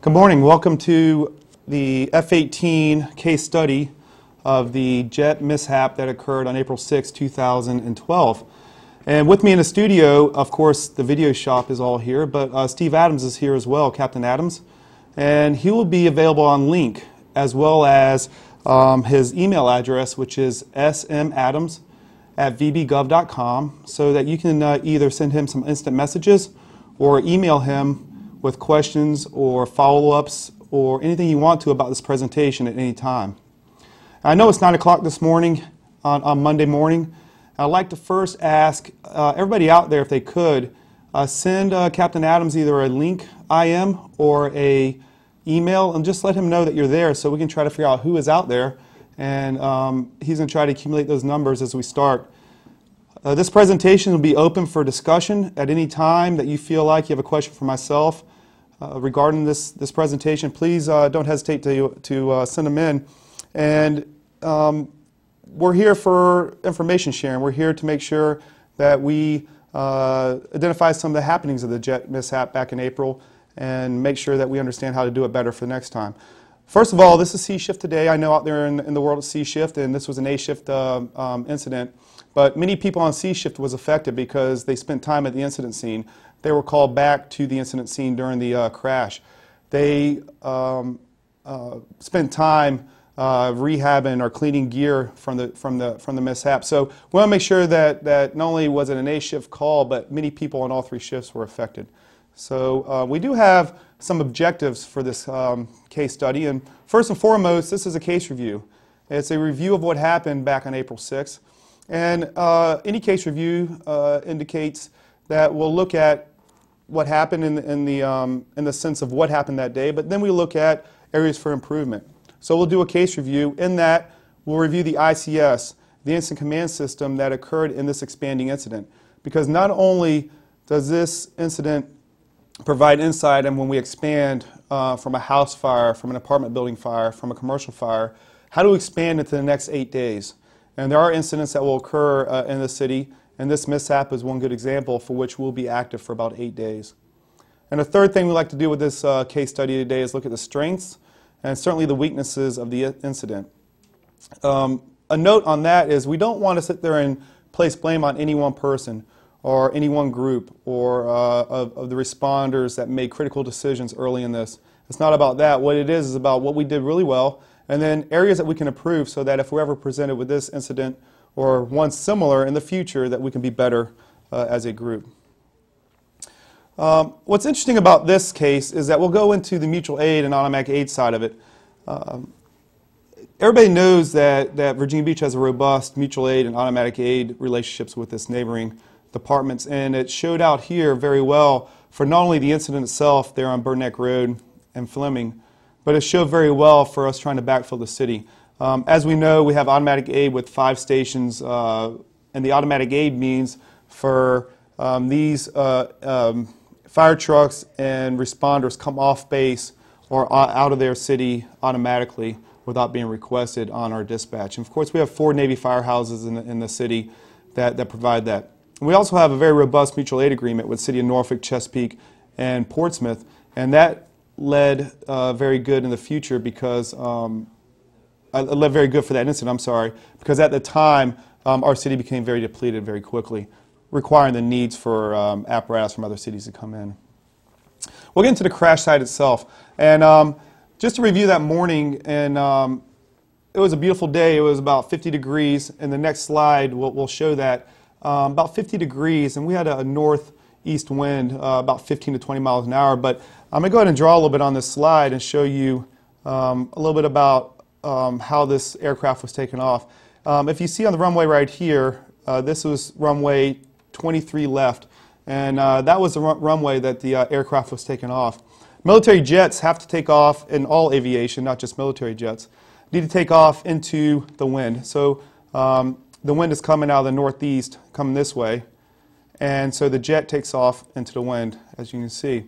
Good morning. Welcome to the F-18 case study of the jet mishap that occurred on April 6, 2012. And with me in the studio, of course, the video shop is all here, but Steve Adams is here as well, Captain Adams. And he will be available on link, as well as his email address, which is smadams@vbgov.com, so that you can either send him some instant messages or email him with questions or follow-ups or anything you want to about this presentation at any time. I know it's 9 o'clock this morning on Monday morning. I'd like to first ask everybody out there, if they could, send Captain Adams either a link IM or a email, and just let him know that you're there so we can try to figure out who is out there. And he's going to try to accumulate those numbers as we start. This presentation will be open for discussion at any time that you feel like you have a question for myself regarding this presentation. Please don't hesitate to send them in. And we're here for information sharing. We're here to make sure that we identify some of the happenings of the jet mishap back in April and make sure that we understand how to do it better for the next time. First of all, this is C shift today. I know out there in the world it's C shift, and this was an A shift incident. But many people on C shift was affected because they spent time at the incident scene. They were called back to the incident scene during the crash. They spent time rehabbing or cleaning gear from the mishap. So we want to make sure that not only was it an A shift call, but many people on all three shifts were affected. So we do have some objectives for this case study. And first and foremost, this is a case review. It's a review of what happened back on April 6th. And any case review indicates that we'll look at what happened in the sense of what happened that day, but then we look at areas for improvement. So we'll do a case review. In that, we'll review the ICS, the incident command system that occurred in this expanding incident. Because not only does this incident provide insight on when we expand from a house fire, from an apartment building fire, from a commercial fire, how to expand into the next 8 days. And there are incidents that will occur in the city, and this mishap is one good example for which we'll be active for about 8 days. And the third thing we like to do with this case study today is look at the strengths and certainly the weaknesses of the incident. A note on that is we don't want to sit there and place blame on any one person or any one group or of the responders that made critical decisions early in this. It's not about that. What it is about what we did really well, and then areas that we can improve so that if we're ever presented with this incident or one similar in the future, that we can be better as a group. What's interesting about this case is that we'll go into the mutual aid and automatic aid side of it. Everybody knows that Virginia Beach has a robust mutual aid and automatic aid relationships with its neighboring departments, and it showed out here very well for not only the incident itself there on Burneck Road and Fleming, but it showed very well for us trying to backfill the city. As we know, we have automatic aid with 5 stations, and the automatic aid means for these fire trucks and responders come off base or out of their city automatically without being requested on our dispatch. And of course, we have 4 Navy firehouses in the city that provide that. And we also have a very robust mutual aid agreement with the City of Norfolk, Chesapeake, and Portsmouth, and that led very good in the future because led very good for that incident, I'm sorry, because at the time our city became very depleted very quickly, requiring the needs for apparatus from other cities to come in. We'll get into the crash site itself. And just to review that morning, and it was a beautiful day. It was about 50 degrees. And the next slide will show that about 50 degrees, and we had a northeast wind about 15 to 20 miles an hour. But I'm going to go ahead and draw a little bit on this slide and show you a little bit about how this aircraft was taken off. If you see on the runway right here, this was runway 23 left, and that was the runway that the aircraft was taken off. Military jets have to take off in all aviation, not just military jets, need to take off into the wind. So the wind is coming out of the northeast, coming this way, and so the jet takes off into the wind, as you can see.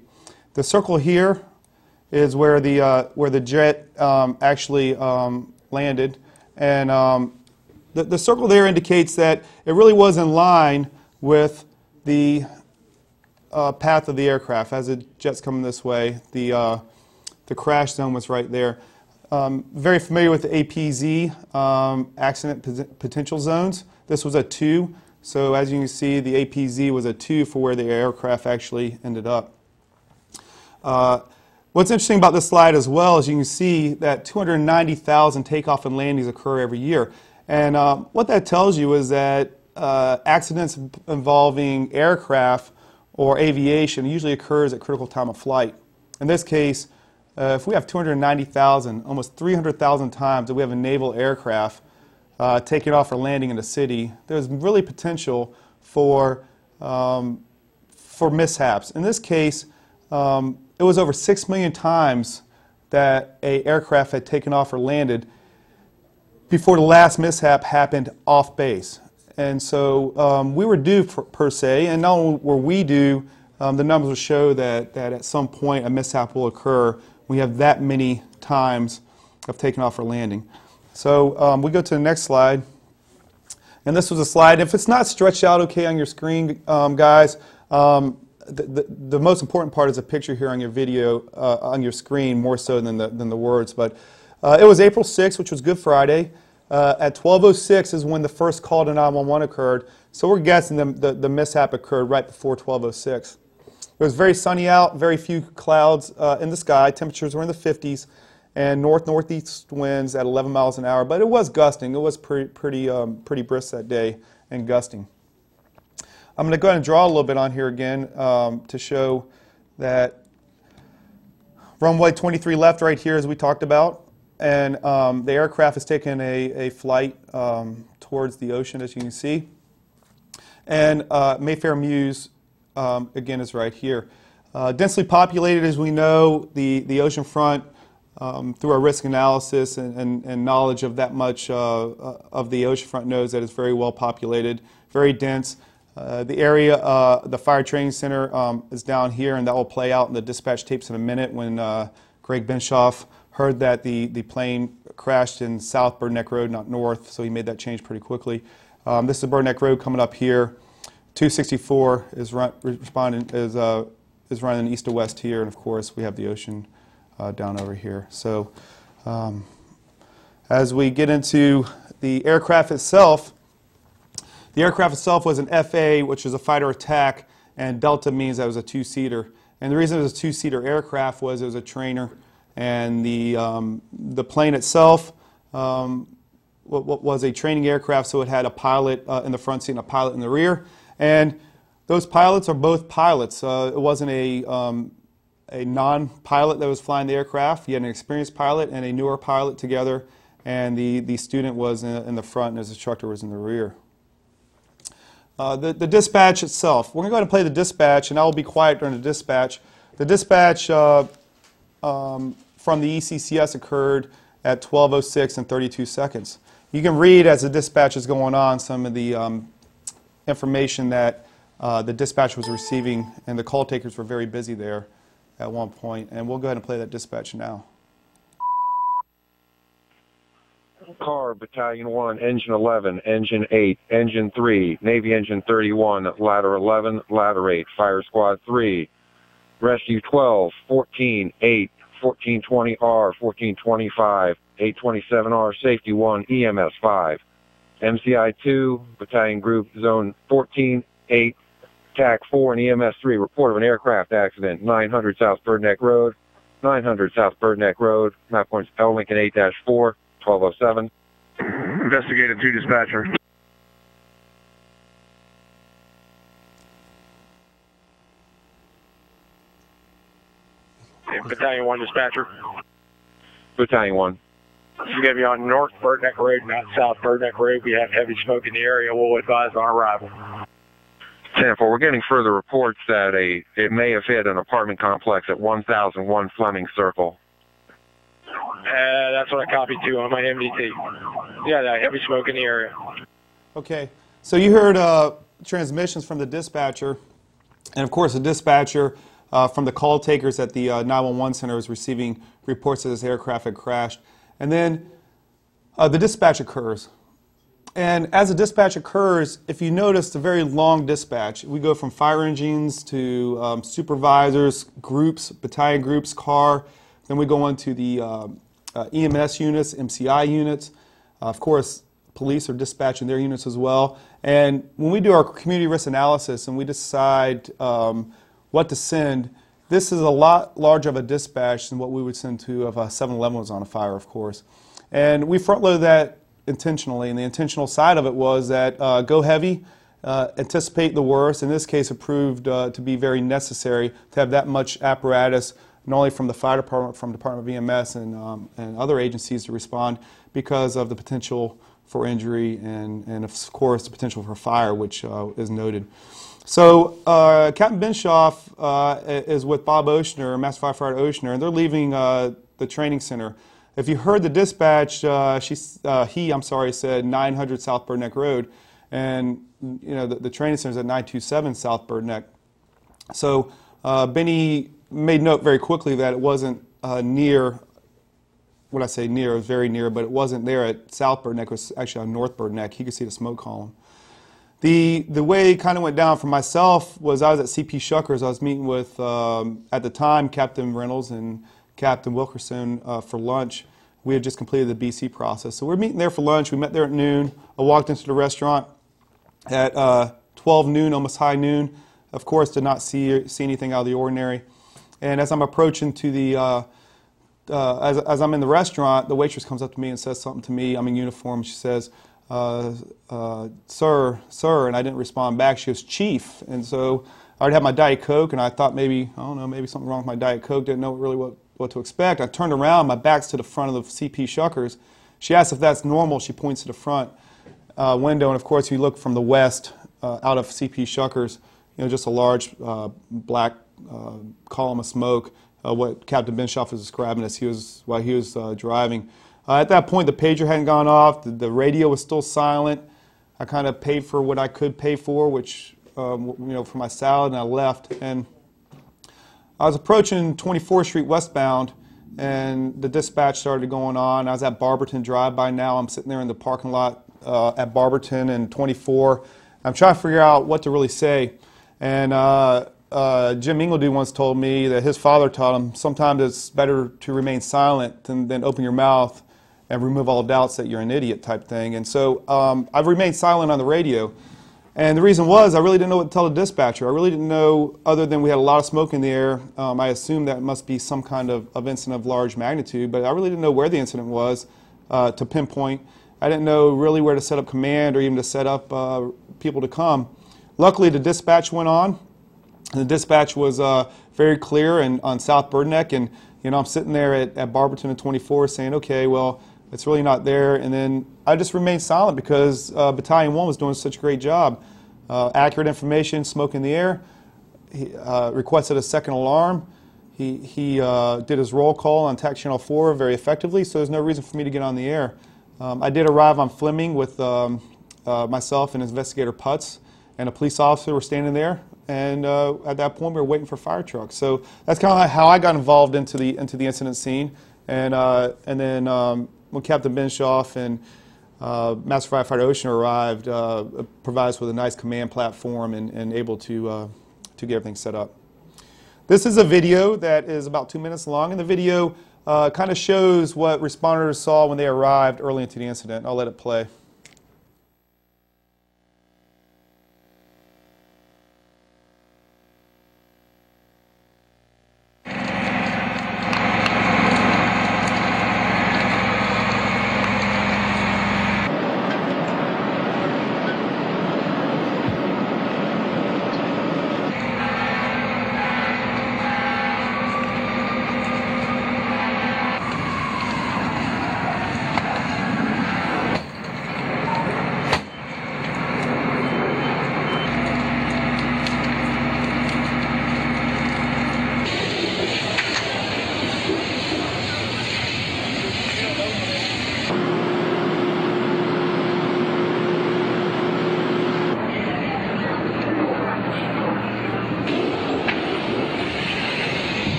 The circle here is where the jet actually landed, and the circle there indicates that it really was in line with the path of the aircraft. As the jet's coming this way, the crash zone was right there. Very familiar with the APZ, accident potential zones. This was a 2, so as you can see, the APZ was a 2 for where the aircraft actually ended up. What's interesting about this slide as well is you can see that 290,000 takeoff and landings occur every year. And what that tells you is that accidents involving aircraft or aviation usually occurs at critical time of flight. In this case, if we have 290,000, almost 300,000 times that we have a naval aircraft taking off or landing in the city, there's really potential for mishaps. In this case, it was over 6 million times that an aircraft had taken off or landed before the last mishap happened off base. And so we were due per se, and not only were we due, the numbers will show that at some point a mishap will occur. We have that many times of taking off or landing. So we go to the next slide. And this was a slide. If it's not stretched out okay on your screen, guys, the most important part is a picture here on your video, on your screen, more so than the words. But it was April 6th, which was Good Friday. At 12:06 is when the first call to 911 occurred. So we're guessing the mishap occurred right before 12:06. It was very sunny out, very few clouds in the sky. Temperatures were in the 50s, and northeast winds at 11 miles an hour. But it was gusting. It was pretty brisk that day and gusting. I'm going to go ahead and draw a little bit on here again to show that runway 23 left right here, as we talked about. And the aircraft has taken a flight towards the ocean, as you can see. And Mayfair Mews, again, is right here. Densely populated, as we know, the ocean front, through our risk analysis and knowledge of that much of the ocean front, knows that it's very well populated, very dense. The area, the fire training center is down here, and that will play out in the dispatch tapes in a minute when Greg Benshoff heard that the plane crashed in South Bird Neck Road, not north, so he made that change pretty quickly. This is Bird Neck Road coming up here. 264 is running east to west here, and of course we have the ocean down over here. So as we get into the aircraft itself, the aircraft itself was an FA, which is a fighter attack, and Delta means that it was a two-seater. And the reason it was a two-seater aircraft was it was a trainer, and the plane itself was a training aircraft, so it had a pilot in the front seat and a pilot in the rear. And those pilots are both pilots. It wasn't a non-pilot that was flying the aircraft. You had an experienced pilot and a newer pilot together, and the student was in the front and his instructor was in the rear. The dispatch itself. We're going to go ahead and play the dispatch, and I will be quiet during the dispatch. The dispatch from the ECCS occurred at 12:06 and 32 seconds. You can read as the dispatch is going on some of the information that the dispatch was receiving, and the call takers were very busy there at one point. And we'll go ahead and play that dispatch now. Car, Battalion 1, Engine 11, Engine 8, Engine 3, Navy Engine 31, Ladder 11, Ladder 8, Fire Squad 3, Rescue 12, 14, 8, 1420R, 1425, 827R, Safety 1, EMS 5, MCI 2, Battalion Group Zone 14, 8, TAC 4, and EMS 3, report of an aircraft accident, 900 South Bird Neck Road, 900 South Bird Neck Road, map points L Lincoln 8-4, 1207. Investigated 2 dispatcher. Battalion 1 dispatcher. Battalion 1. This is going to be on North Bird Neck Road, not South Bird Neck Road. We have heavy smoke in the area. We'll advise on arrival. 10-4, we're getting further reports that it may have hit an apartment complex at 1001 Fleming Circle. That's what I copied too on my MDT. Yeah, that heavy smoke in the area. Okay, so you heard transmissions from the dispatcher, and of course the dispatcher from the call takers at the 911 center was receiving reports that this aircraft had crashed. And then the dispatch occurs. And as the dispatch occurs, if you notice, it's a very long dispatch. We go from fire engines to supervisors, groups, battalion groups, car. Then we go on to the EMS units, MCI units. Of course, police are dispatching their units as well. And when we do our community risk analysis and we decide what to send, this is a lot larger of a dispatch than what we would send to if a 7-Eleven was on a fire, of course. And we front-load that intentionally, and the intentional side of it was that go heavy, anticipate the worst. In this case, it proved to be very necessary to have that much apparatus, not only from the fire department, from Department of EMS and other agencies to respond because of the potential for injury and of course the potential for fire, which is noted. So Captain Benshoff is with Bob Oceaner, Master Firefighter Oceaner, and they're leaving the training center. If you heard the dispatch, he said 900 South Bird Neck Road, and the training center is at 927 South Bird Neck. So Benny made note very quickly that it wasn't near. When I say near, it was very near, but it wasn't there at South Bird Neck. It was actually on North Bird Neck. He could see the smoke column. The way it kind of went down for myself was I was at CP Shuckers. I was meeting with, at the time, Captain Reynolds and Captain Wilkerson for lunch. We had just completed the BC process. So we were meeting there for lunch. We met there at noon. I walked into the restaurant at 12 noon, almost high noon. Of course, did not see anything out of the ordinary. And as I'm approaching to the as I'm in the restaurant, the waitress comes up to me and says something to me. I'm in uniform. She says, sir, and I didn't respond back. She goes, Chief. And so I already had my Diet Coke, and I thought maybe, I don't know, maybe something wrong with my Diet Coke. Didn't know really what to expect. I turned around. My back's to the front of the CP Shuckers. She asked if that's normal. She points to the front window, and of course, if you look from the west out of CP Shuckers, just a large black column of smoke. What Captain Benshoff was describing as while he was driving. At that point, the pager hadn't gone off. The radio was still silent. I kind of paid for what I could pay for, which for my salad, and I left. And I was approaching 24th Street westbound, and the dispatch started going on. I was at Barberton Drive by now. I'm sitting there in the parking lot at Barberton and 24. I'm trying to figure out what to really say, and Jim Ingledew once told me that his father taught him sometimes it's better to remain silent than open your mouth and remove all doubts that you're an idiot type thing. And so I've remained silent on the radio. And the reason was I really didn't know what to tell the dispatcher. I really didn't know, other than we had a lot of smoke in the air. I assumed that it must be some kind of incident of large magnitude, but I really didn't know where the incident was to pinpoint. I didn't know really where to set up command or even to set up people to come. Luckily, the dispatch went on. The dispatch was very clear and on South Bird Neck, and I'm sitting there at Barberton and 24 saying, okay, well, it's really not there. And then I just remained silent because Battalion 1 was doing such a great job. Accurate information, smoke in the air. He requested a second alarm. He did his roll call on TAC Channel 4 very effectively, so there's no reason for me to get on the air. I did arrive on Fleming with myself and Investigator Putz, and a police officer were standing there. And at that point, we were waiting for fire trucks. So that's kind of how I got involved into the incident scene. And then when Captain Benshoff and Master Firefighter Ocean arrived, provided us with a nice command platform and able to get everything set up. This is a video that is about 2 minutes long, and the video kind of shows what responders saw when they arrived early into the incident. I'll let it play.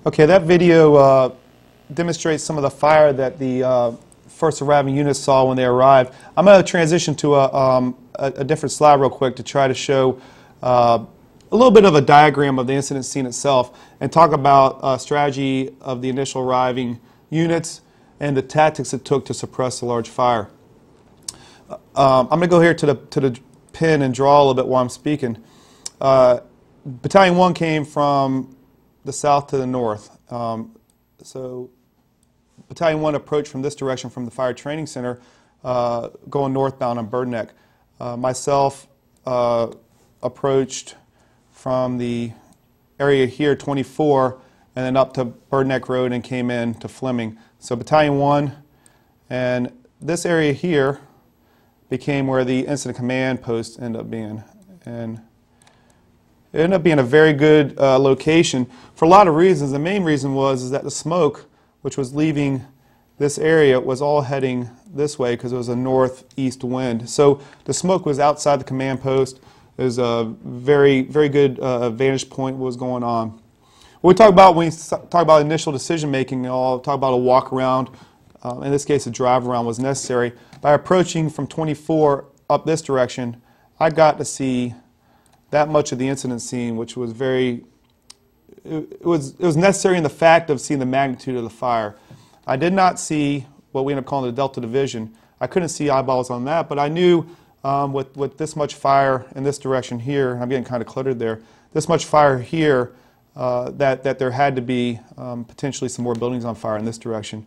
Okay, that video demonstrates some of the fire that the first arriving units saw when they arrived. I'm going to transition to a different slide real quick to try to show a little bit of a diagram of the incident scene itself and talk about strategy of the initial arriving units and the tactics it took to suppress a large fire. I'm going to go here to the pin and draw a little bit while I'm speaking. Battalion 1 came from the south to the north. So Battalion 1 approached from this direction from the Fire Training Center, going northbound on Bird Neck. Myself approached from the area here, 24, and then up to Bird Neck Road and came in to Fleming. So Battalion 1, and this area here became where the incident command post ended up being. And it ended up being a very good location for a lot of reasons. The main reason was that the smoke, which was leaving this area, was all heading this way because it was a northeast wind. So the smoke was outside the command post. It was a very, very good vantage point what was going on. What we talk about when we talk about initial decision making, I'll talk about a walk around. In this case, a drive around was necessary. By approaching from 24 up this direction, I got to see that much of the incident scene, which was very, it was necessary in the fact of seeing the magnitude of the fire. I did not see what we end up calling the Delta Division. I couldn't see eyeballs on that, but I knew with this much fire in this direction here, I'm getting kind of cluttered there, this much fire here, that there had to be potentially some more buildings on fire in this direction.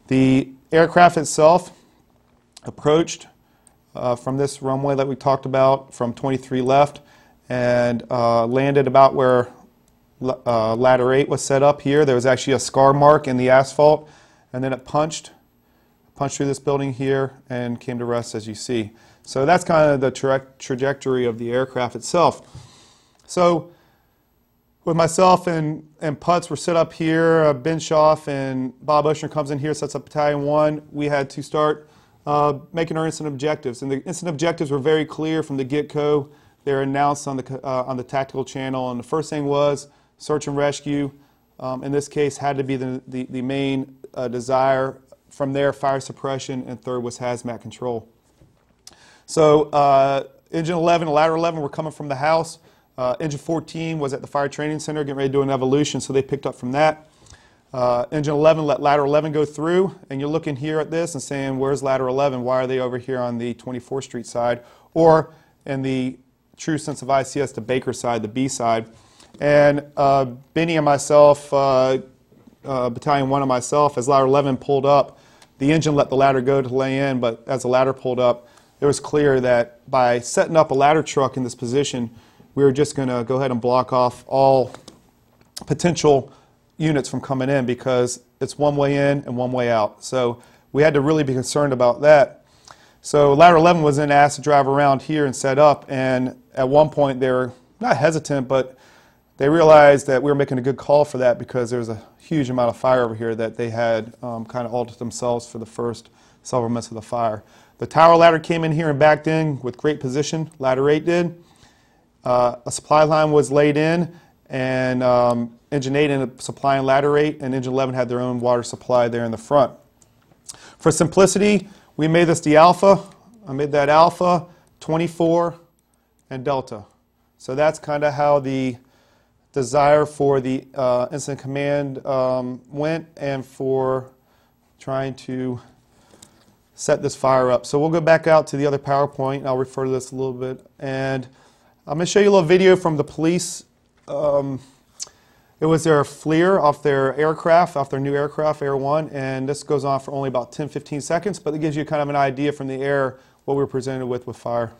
The aircraft itself approached from this runway that we talked about from 23 left and landed about where ladder 8 was set up here. There was actually a scar mark in the asphalt, and then it punched through this building here and came to rest, as you see. So that's kind of the trajectory of the aircraft itself. So with myself and Putz were set up here, Benshoff and Bob Oshner comes in here, sets up Battalion 1. We had to start making our incident objectives. And the incident objectives were very clear from the get-go. They were announced on the tactical channel. And the first thing was search and rescue. In this case, had to be the main desire. From there, fire suppression, and third was hazmat control. So Engine 11 and Ladder 11 were coming from the house. Engine 14 was at the Fire Training Center getting ready to do an evolution, so they picked up from that. Engine 11 let Ladder 11 go through, and you're looking here at this and saying, where's Ladder 11? Why are they over here on the 24th Street side? Or in the true sense of ICS, the Baker side, the B side. And Benny and myself, Battalion 1 and myself, as Ladder 11 pulled up, the engine let the ladder go to lay in, but as the ladder pulled up, it was clear that by setting up a ladder truck in this position, we were just going to go ahead and block off all potential units from coming in because it's one way in and one way out. So we had to really be concerned about that. So Ladder 11 was then asked to drive around here and set up, and at one point they were not hesitant, but they realized that we were making a good call for that because there was a huge amount of fire over here that they had kind of all to themselves for the first several minutes of the fire. The tower ladder came in here and backed in with great position. Ladder 8 did. A supply line was laid in, and Engine 8 ended up supplying Ladder 8, and Engine 11 had their own water supply there in the front. For simplicity, we made this the Alpha. I made that Alpha, 24, and Delta. So that's kind of how the desire for the incident command went, and for trying to set this fire up. So we'll go back out to the other PowerPoint. I'll refer to this a little bit. And I'm going to show you a little video from the police. It was their FLIR off their aircraft, off their new aircraft, Air 1, and this goes on for only about 10-15 seconds, but it gives you kind of an idea from the air what we were presented with fire.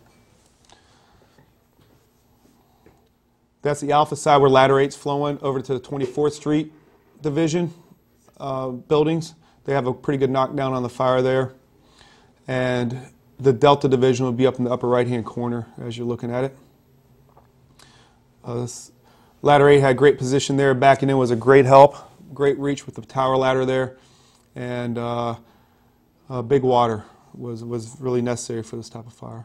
That's the Alpha side where Ladder 8's flowing over to the 24th Street Division buildings. They have a pretty good knockdown on the fire there. And the Delta Division will be up in the upper right-hand corner as you're looking at it. Ladder 8 had great position there. Backing in was a great help. Great reach with the tower ladder there. And big water was really necessary for this type of fire.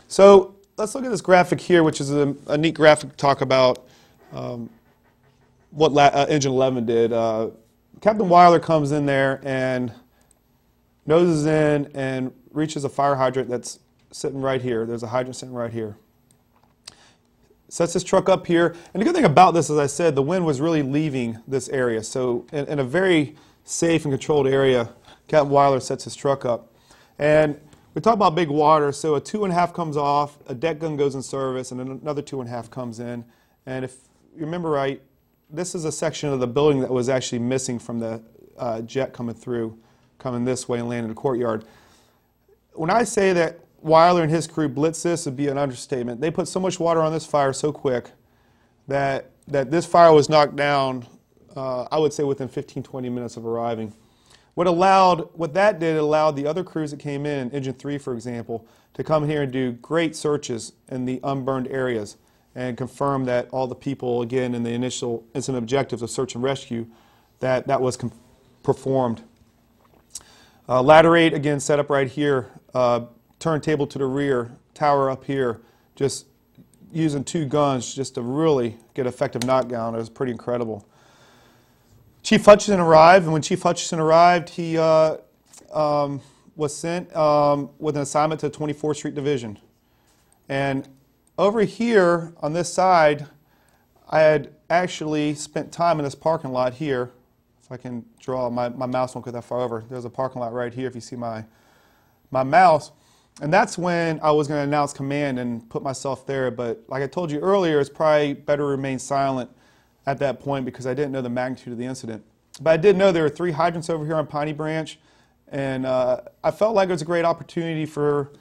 So let's look at this graphic here, which is a neat graphic to talk about what Engine 11 did. Captain Weiler comes in there and noses in and reaches a fire hydrant that's sitting right here. There's a hydrant sitting right here. sets his truck up here. And the good thing about this, as I said, the wind was really leaving this area. So in a very safe and controlled area, Captain Weiler sets his truck up. And we talk about big water, so a 2.5 comes off, a deck gun goes in service, and another 2.5 comes in. And if you remember right, this is a section of the building that was actually missing from the jet coming through, coming this way and landing in the courtyard. When I say that Weiler and his crew blitzed this, would be an understatement. They put so much water on this fire so quick that this fire was knocked down, I would say within 15-20 minutes of arriving. What that did, it allowed the other crews that came in, Engine 3 for example, to come here and do great searches in the unburned areas and confirm that all the people, again, in the initial incident objectives of search and rescue, that was performed. Ladder 8, again, set up right here, turntable to the rear, tower up here, just using 2 guns just to really get effective knockdown. It was pretty incredible. Chief Hutchison arrived, and when Chief Hutchison arrived, he was sent with an assignment to the 24th Street Division. And over here on this side, I had actually spent time in this parking lot here. If I can draw, my mouse won't go that far over. There's a parking lot right here if you see my mouse. And that's when I was going to announce command and put myself there. But like I told you earlier, it's probably better to remain silent at that point because I didn't know the magnitude of the incident. But I did know there were 3 hydrants over here on Piney Branch, and I felt like it was a great opportunity for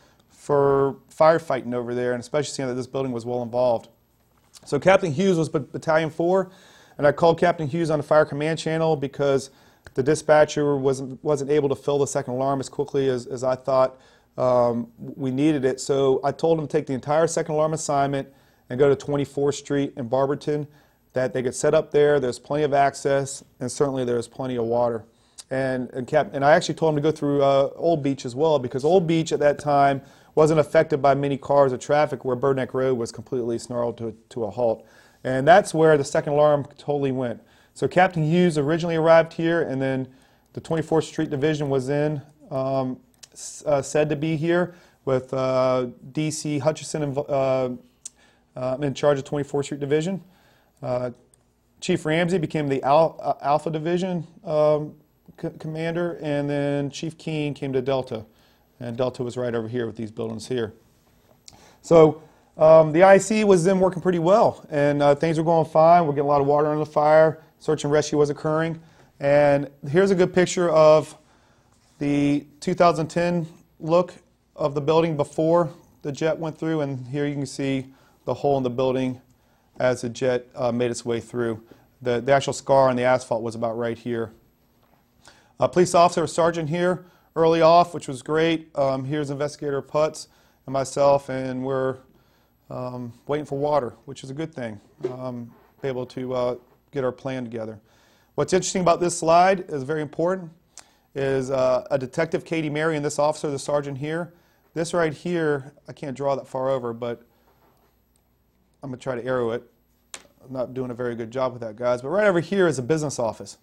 firefighting over there, and especially seeing that this building was well involved. So Captain Hughes was Battalion 4, and I called Captain Hughes on the fire command channel because the dispatcher wasn't able to fill the second alarm as quickly as I thought we needed it. So I told him to take the entire second alarm assignment and go to 24th Street in Barberton, that they could set up there. There's plenty of access, and certainly there's plenty of water. And I actually told him to go through Old Beach as well, because Old Beach at that time wasn't affected by many cars or traffic, where Bird Neck Road was completely snarled to a halt. And that's where the second alarm totally went. So Captain Hughes originally arrived here, and then the 24th Street Division was said to be here with D.C. Hutchison in charge of 24th Street Division. Chief Ramsey became the Alpha Division commander, and then Chief Keene came to Delta, and Delta was right over here with these buildings here. So the IC was then working pretty well, and things were going fine. We're getting a lot of water on the fire. Search and rescue was occurring, and here's a good picture of the 2010 look of the building before the jet went through, and here you can see the hole in the building as the jet made its way through. The actual scar on the asphalt was about right here. A police officer, a sergeant here early off, which was great. Here's Investigator Putz and myself, and we're waiting for water, which is a good thing. Be able to get our plan together. What's interesting about this slide is very important, is a Detective Katie Mary and this officer, the sergeant here. This right here, I can't draw that far over, but I'm going to try to arrow it. I'm not doing a very good job with that, guys. But right over here is a business office.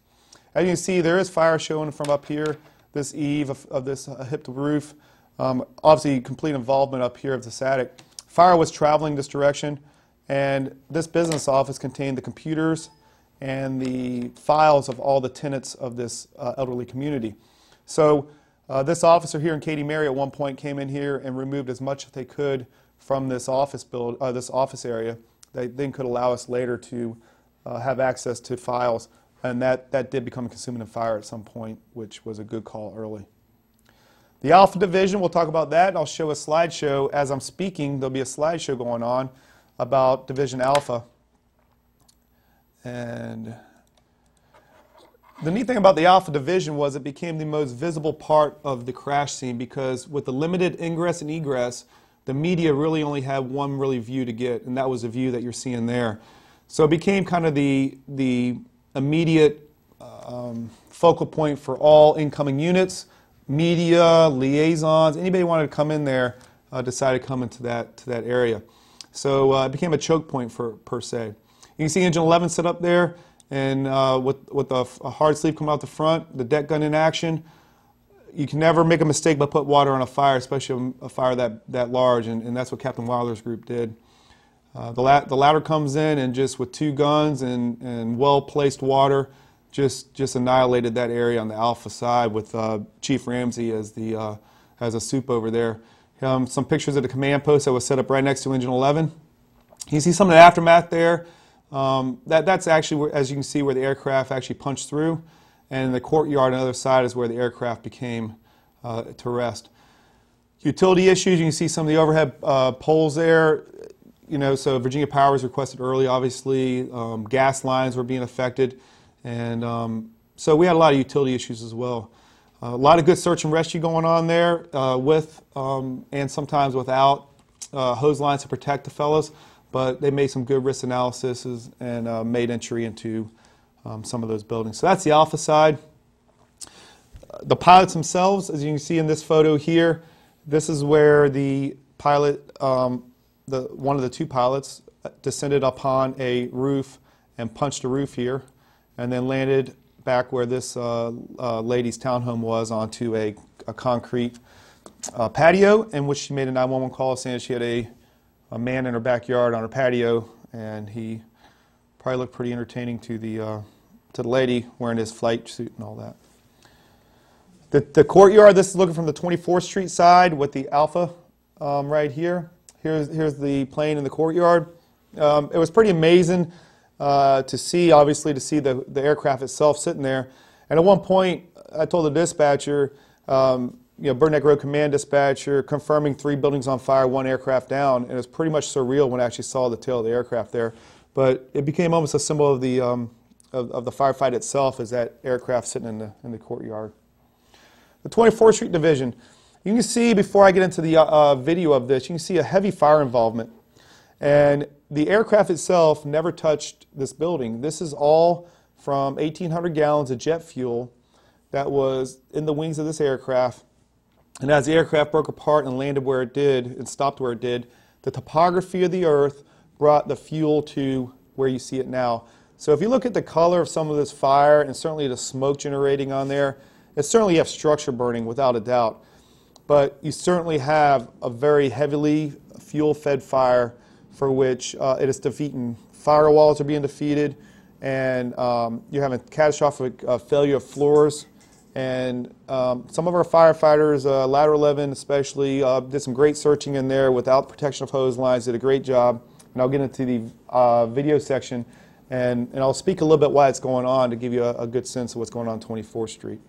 As you can see, there is fire showing from up here, this eave of this hipped roof. Obviously, complete involvement up here of this attic. Fire was traveling this direction, and this business office contained the computers and the files of all the tenants of this elderly community. So this officer here, and Katie Mary, at one point came in here and removed as much as they could from this office this office area. They then could allow us later to have access to files, and that did become a consuming fire at some point, which was a good call early. The Alpha Division, we'll talk about that. I'll show a slideshow as I'm speaking. There'll be a slideshow going on about Division Alpha. And the neat thing about the Alpha Division was it became the most visible part of the crash scene, because with the limited ingress and egress, the media really only had one really view to get, and that was the view that you're seeing there. So it became kind of the immediate focal point for all incoming units, media, liaisons, anybody who wanted to come in there decided to come into that area. So it became a choke point per se. You can see Engine 11 set up there, and with a hard sleeve coming out the front, the deck gun in action. You can never make a mistake but put water on a fire, especially a fire that large, and that's what Captain Weiler's group did. The ladder comes in and just with 2 guns and well-placed water, just annihilated that area on the Alpha side with Chief Ramsey as a soup over there. Some pictures of the command post that was set up right next to Engine 11. You see some of the aftermath there. That's actually, as you can see, where the aircraft actually punched through. And the courtyard on the other side is where the aircraft became to rest. Utility issues, you can see some of the overhead poles there. So Virginia Power was requested early, obviously. Gas lines were being affected. And so we had a lot of utility issues as well. A lot of good search and rescue going on there with and sometimes without hose lines to protect the fellows. But they made some good risk analysis and made entry into some of those buildings. So that's the Alpha side. The pilots themselves, as you can see in this photo here, this is where the pilot, one of the 2 pilots, descended upon a roof and punched a roof here, and then landed back where this lady's townhome was onto a concrete patio, in which she made a 911 call saying she had a man in her backyard on her patio, and he probably looked pretty entertaining to the lady wearing his flight suit and all that. The courtyard, this is looking from the 24th Street side with the Alpha right here. Here's the plane in the courtyard. It was pretty amazing to see, obviously, to see the aircraft itself sitting there. And at one point, I told the dispatcher, Bird Neck Road Command dispatcher, confirming 3 buildings on fire, 1 aircraft down, and it was pretty much surreal when I actually saw the tail of the aircraft there. But it became almost a symbol of the firefight itself, as that aircraft sitting in the courtyard. The 24th Street Division. You can see, before I get into the video of this, you can see a heavy fire involvement. And the aircraft itself never touched this building. This is all from 1,800 gallons of jet fuel that was in the wings of this aircraft. And as the aircraft broke apart and landed where it did and stopped where it did, the topography of the earth brought the fuel to where you see it now. So if you look at the color of some of this fire and certainly the smoke generating on there, it certainly have structure burning without a doubt. But you certainly have a very heavily fuel-fed fire for which it is defeating. Firewalls are being defeated, and you're having catastrophic failure of floors. And some of our firefighters, Ladder 11 especially, did some great searching in there without protection of hose lines, did a great job. And I'll get into the video section, and I'll speak a little bit why it's going on to give you a good sense of what's going on 24th Street.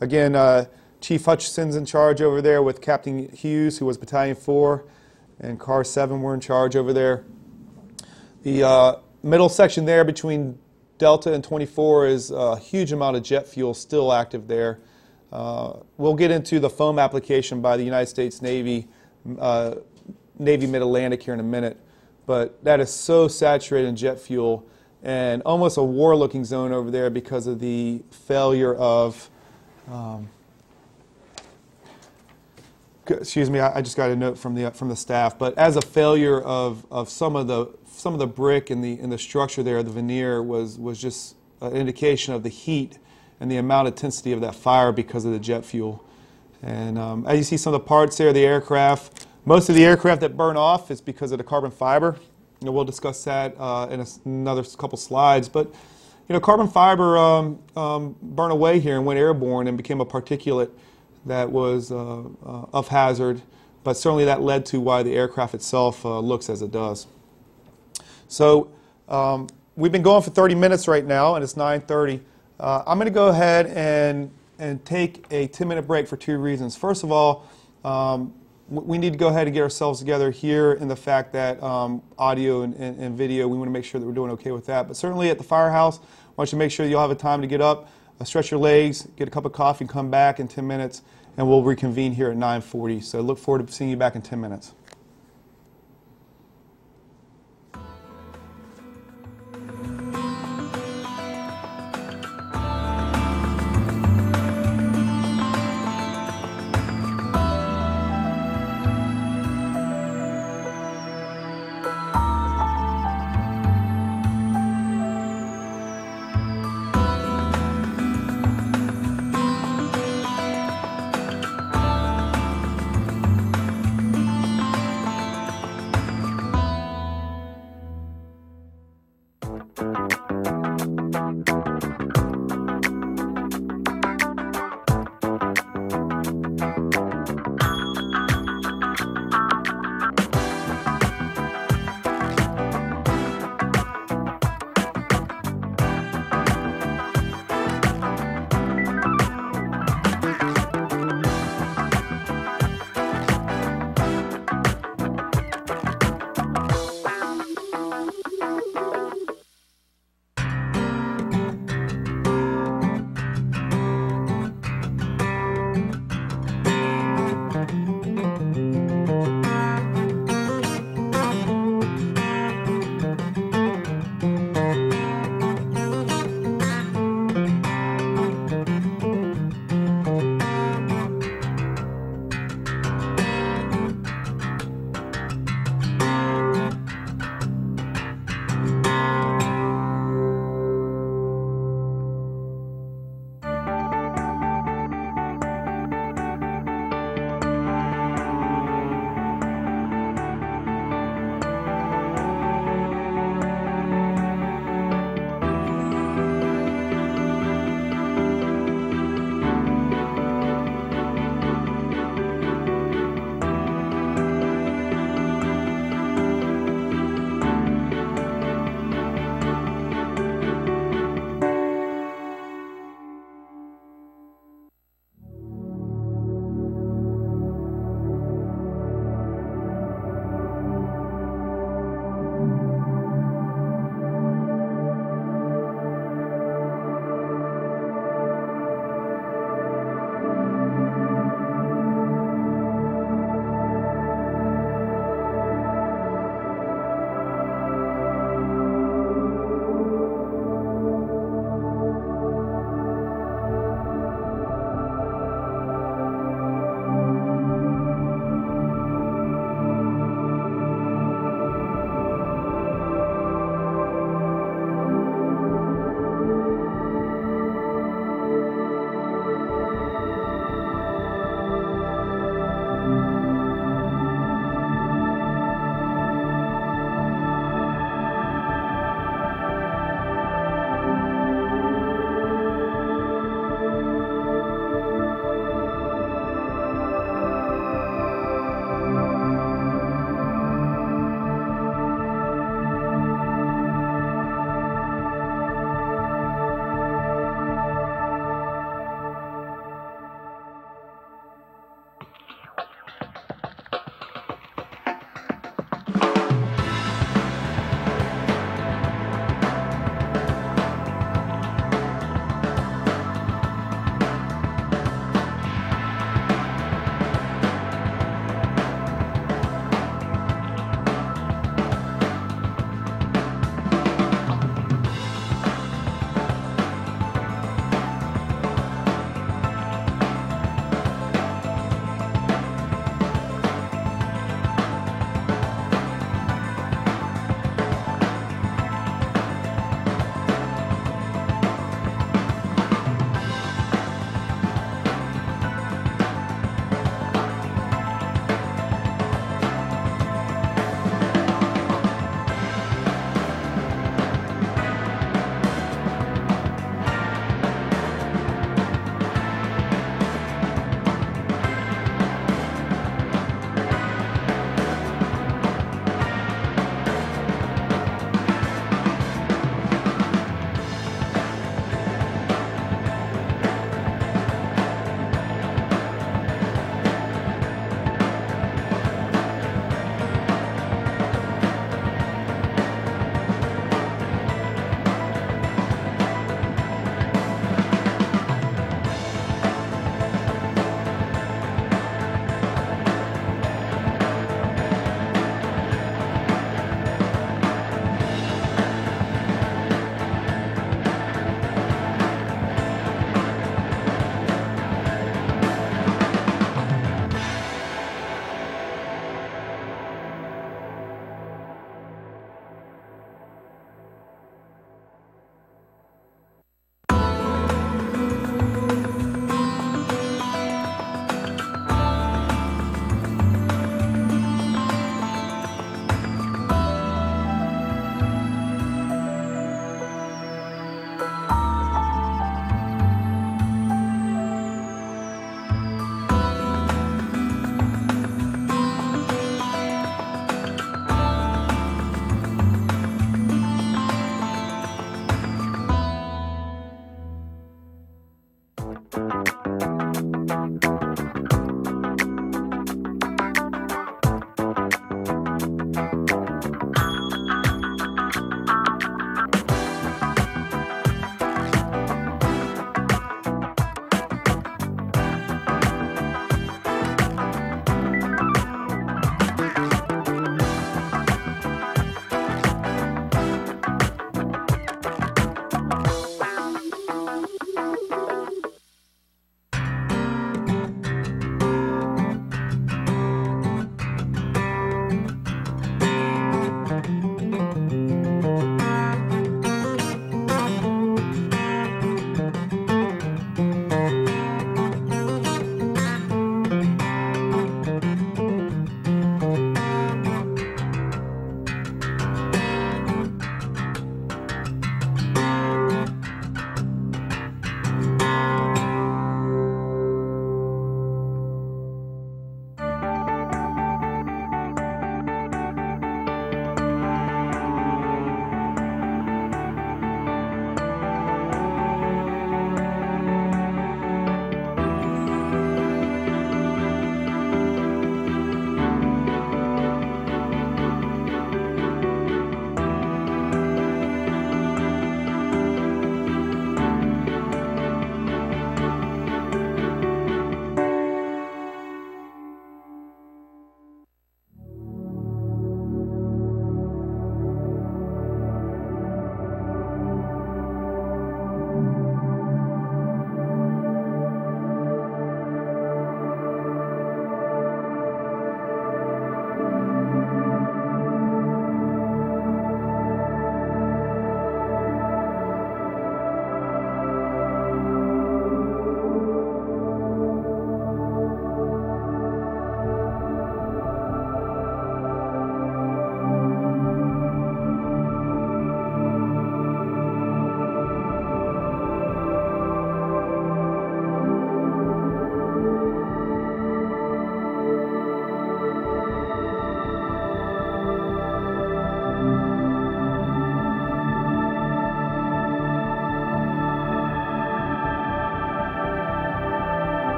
Again, Chief Hutchison's in charge over there with Captain Hughes, who was Battalion 4, and Car 7 were in charge over there. The middle section there between Delta and 24 is a huge amount of jet fuel still active there. We'll get into the foam application by the United States Navy, Navy Mid-Atlantic here in a minute, but that is so saturated in jet fuel and almost a war-looking zone over there because of the failure of excuse me, I just got a note from the staff. But as a failure of some of the brick and the structure there, the veneer was just an indication of the heat and the amount of intensity of that fire because of the jet fuel. And as you see some of the parts there, the aircraft, most of the aircraft that burn off is because of the carbon fiber. We'll discuss that in another couple slides. But carbon fiber burned away here and went airborne and became a particulate that was of hazard, but certainly that led to why the aircraft itself looks as it does. So we've been going for 30 minutes right now, and it's 9:30. I'm going to go ahead and take a 10-minute break for 2 reasons. First of all, we need to go ahead and get ourselves together here in the fact that audio and video, we want to make sure that we're doing okay with that. But certainly at the firehouse, I want you to make sure you'll have a time to get up, stretch your legs, get a cup of coffee, and come back in 10 minutes, and we'll reconvene here at 9:40. So look forward to seeing you back in 10 minutes.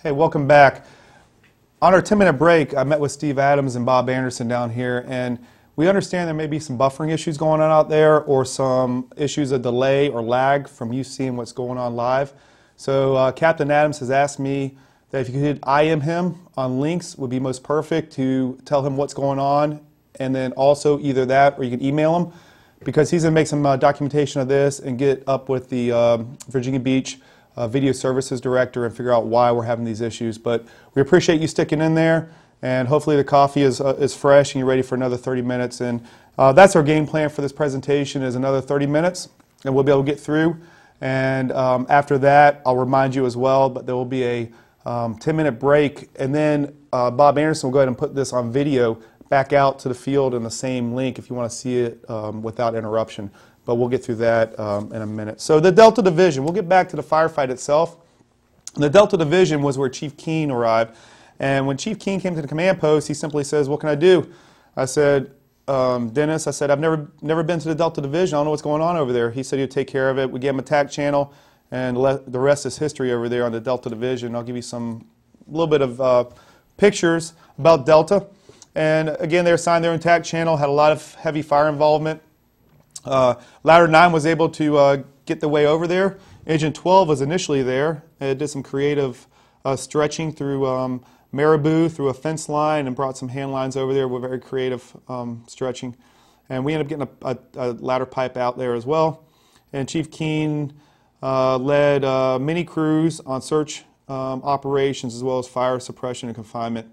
Hey, welcome back. On our 10-minute break, I met with Steve Adams and Bob Anderson down here, and we understand there may be some buffering issues going on out there or some issues of delay or lag from you seeing what's going on live. So Captain Adams has asked me that if you could IM him on links would be most perfect to tell him what's going on, and then also either that or you can email him because he's going to make some documentation of this and get up with the Virginia Beach Video Services Director and figure out why we're having these issues. But we appreciate you sticking in there, and hopefully the coffee is fresh and you're ready for another 30 minutes. And that's our game plan for this presentation is another 30 minutes, and we'll be able to get through. And after that, I'll remind you as well, but there will be a 10-minute break, and then Bob Anderson will go ahead and put this on video back out to the field in the same link if you want to see it without interruption. But we'll get through that in a minute. So the Delta Division, we'll get back to the firefight itself. The Delta Division was where Chief Keene arrived. And when Chief Keene came to the command post, he simply says, "What can I do?" I said, "Dennis," I said, "I've never been to the Delta Division. I don't know what's going on over there." He said he'd take care of it. We gave him a TAC channel, and the rest is history over there on the Delta Division. I'll give you a little bit of pictures about Delta. And again, they assigned their own TAC channel, had a lot of heavy fire involvement. Ladder 9 was able to get the way over there. Engine 12 was initially there. It did some creative stretching through Marabou, through a fence line, and brought some hand lines over there with very creative stretching. And we ended up getting a ladder pipe out there as well. And Chief Keene led mini crews on search operations as well as fire suppression and confinement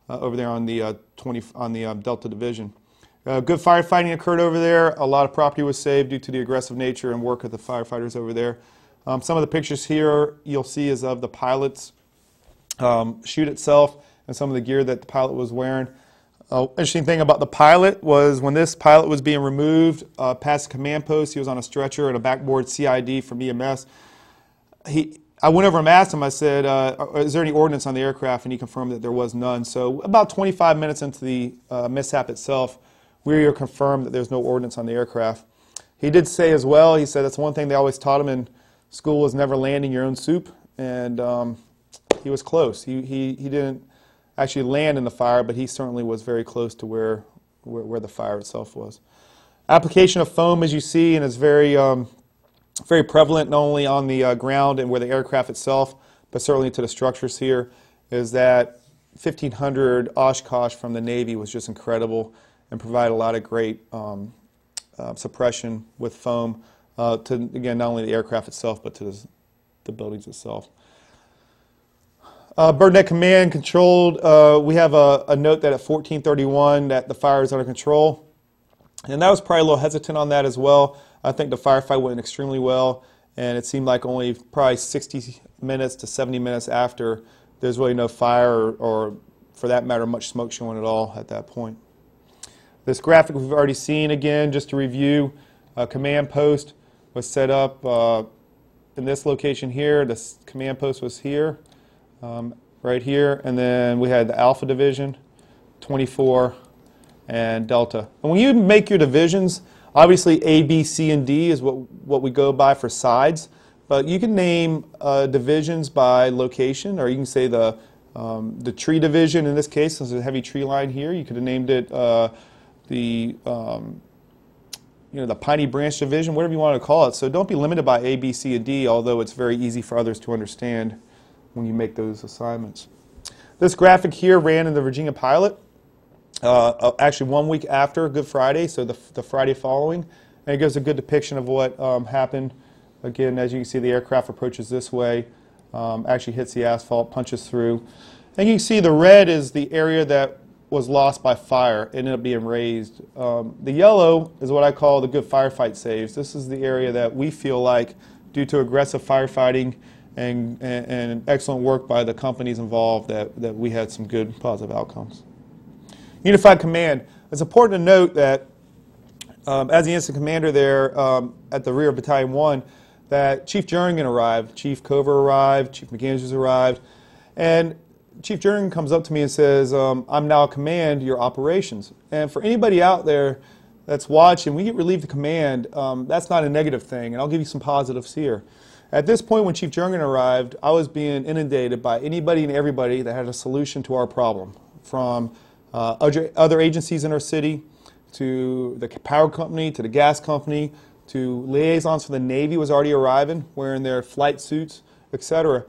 over there on the Delta Division. Good firefighting occurred over there. A lot of property was saved due to the aggressive nature and work of the firefighters over there. Some of the pictures here you'll see is of the pilot's chute itself and some of the gear that the pilot was wearing. Interesting thing about the pilot was when this pilot was being removed past the command post, he was on a stretcher and a backboard CID from EMS. I went over and asked him, I said, is there any ordnance on the aircraft? And he confirmed that there was none. So about 25 minutes into the mishap itself, we were confirmed that there's no ordnance on the aircraft. He did say as well, he said that's one thing they always taught him in school was never landing your own soup. And he was close. He didn't actually land in the fire, but he certainly was very close to where the fire itself was. Application of foam, as you see, and is very prevalent not only on the ground and where the aircraft itself, but certainly to the structures here, is that 1500 Oshkosh from the Navy was just incredible and provided a lot of great suppression with foam to, again, not only the aircraft itself, but to the buildings itself. Bird Net Command controlled, we have a note that at 1431 that the fire is under control. And that was probably a little hesitant on that as well. I think the firefight went extremely well, and it seemed like only probably 60 minutes to 70 minutes after, there's really no fire or for that matter, much smoke showing at all at that point. This graphic we've already seen again, just to review, command post was set up in this location here. This command post was here, right here, and then we had the Alpha Division, 24, and Delta. And when you make your divisions, obviously A, B, C, and D is what we go by for sides, but you can name divisions by location, or you can say the tree division in this case, there's a heavy tree line here. You could have named it the Piney Branch Division, whatever you want to call it. So don't be limited by A, B, C, and D, although it's very easy for others to understand when you make those assignments. This graphic here ran in the Virginia Pilot, actually 1 week after Good Friday, so the Friday following, and it gives a good depiction of what happened. Again, as you can see, the aircraft approaches this way, actually hits the asphalt, punches through. And you can see the red is the area that was lost by fire. It ended up being razed. The yellow is what I call the good firefight saves. This is the area that we feel like, due to aggressive firefighting and excellent work by the companies involved, that we had some good positive outcomes. Unified Command. It's important to note that as the incident commander there at the rear of Battalion 1, that Chief Jernigan arrived, Chief Cover arrived, Chief McAndrews arrived, and Chief Jernigan comes up to me and says, I'm now command your operations. And for anybody out there that's watching, we get relieved of command, that's not a negative thing, and I'll give you some positives here. At this point, when Chief Jernigan arrived, I was being inundated by anybody and everybody that had a solution to our problem, from other agencies in our city, to the power company, to the gas company, to liaisons for the Navy was already arriving, wearing their flight suits, etc.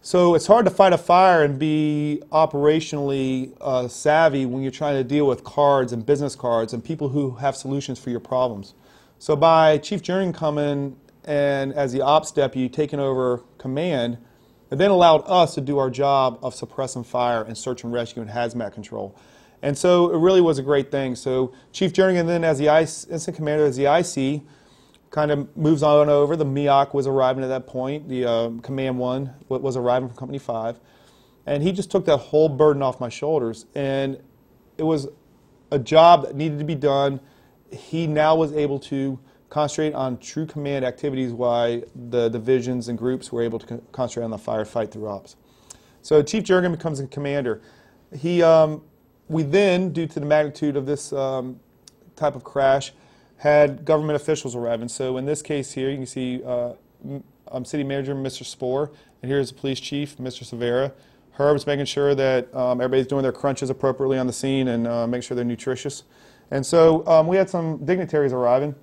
So it's hard to fight a fire and be operationally savvy when you're trying to deal with cards and business cards and people who have solutions for your problems. So by Chief Jernigan coming and as the ops deputy taking over command, it then allowed us to do our job of suppressing fire and search and rescue and hazmat control. And so it really was a great thing. So Chief Jernigan then as the incident commander, as the IC, kind of moves on over. The MEOC was arriving at that point. The Command 1 was arriving from Company 5. And he just took that whole burden off my shoulders. And it was a job that needed to be done. He now was able to concentrate on true command activities while the divisions and groups were able to concentrate on the firefight through ops. So Chief Jernigan becomes a commander. We then, due to the magnitude of this type of crash, had government officials arriving. So in this case here, you can see City Manager Mr. Spohr, and here's the Police Chief, Mr. Severa. Herb's making sure that everybody's doing their crunches appropriately on the scene and make sure they're nutritious. And so we had some dignitaries arriving.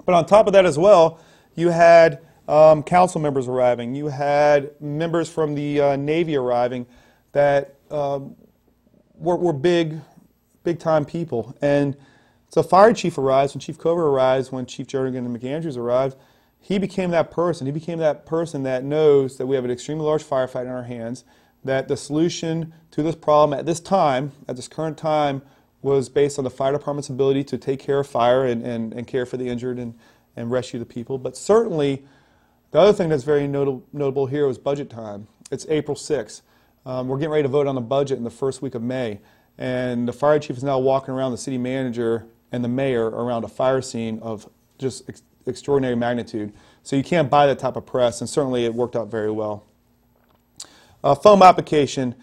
But on top of that as well, you had council members arriving. You had members from the Navy arriving that were big-time people. And so Fire Chief arrives, when Chief Cover arrives, when Chief Jernigan and McAndrews arrived, he became that person. He became that person that knows that we have an extremely large firefight in our hands, that the solution to this problem at this time, at this current time, was based on the fire department's ability to take care of fire and care for the injured and rescue the people. But certainly, the other thing that's very notable here was budget time. It's April 6th. We're getting ready to vote on the budget in the first week of May. And the fire chief is now walking around the city manager and the mayor around a fire scene of just extraordinary magnitude. So you can't buy that type of press, and certainly it worked out very well. Foam application.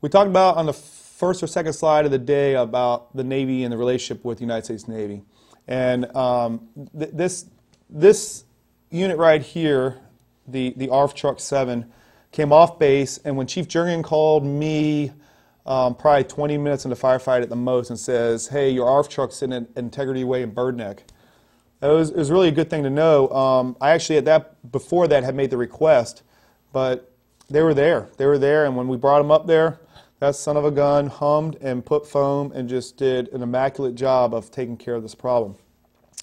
We talked about on the first or second slide of the day about the Navy and the relationship with the United States Navy. And this unit right here, the ARF Truck 7, came off base, and when Chief Jernigan called me probably 20 minutes into firefight at the most and says, hey, your ARF truck's sitting at Integrity Way in Bird Neck. It was really a good thing to know. I actually before that had made the request, but they were there. They were there, and when we brought them up there, that son of a gun hummed and put foam and just did an immaculate job of taking care of this problem.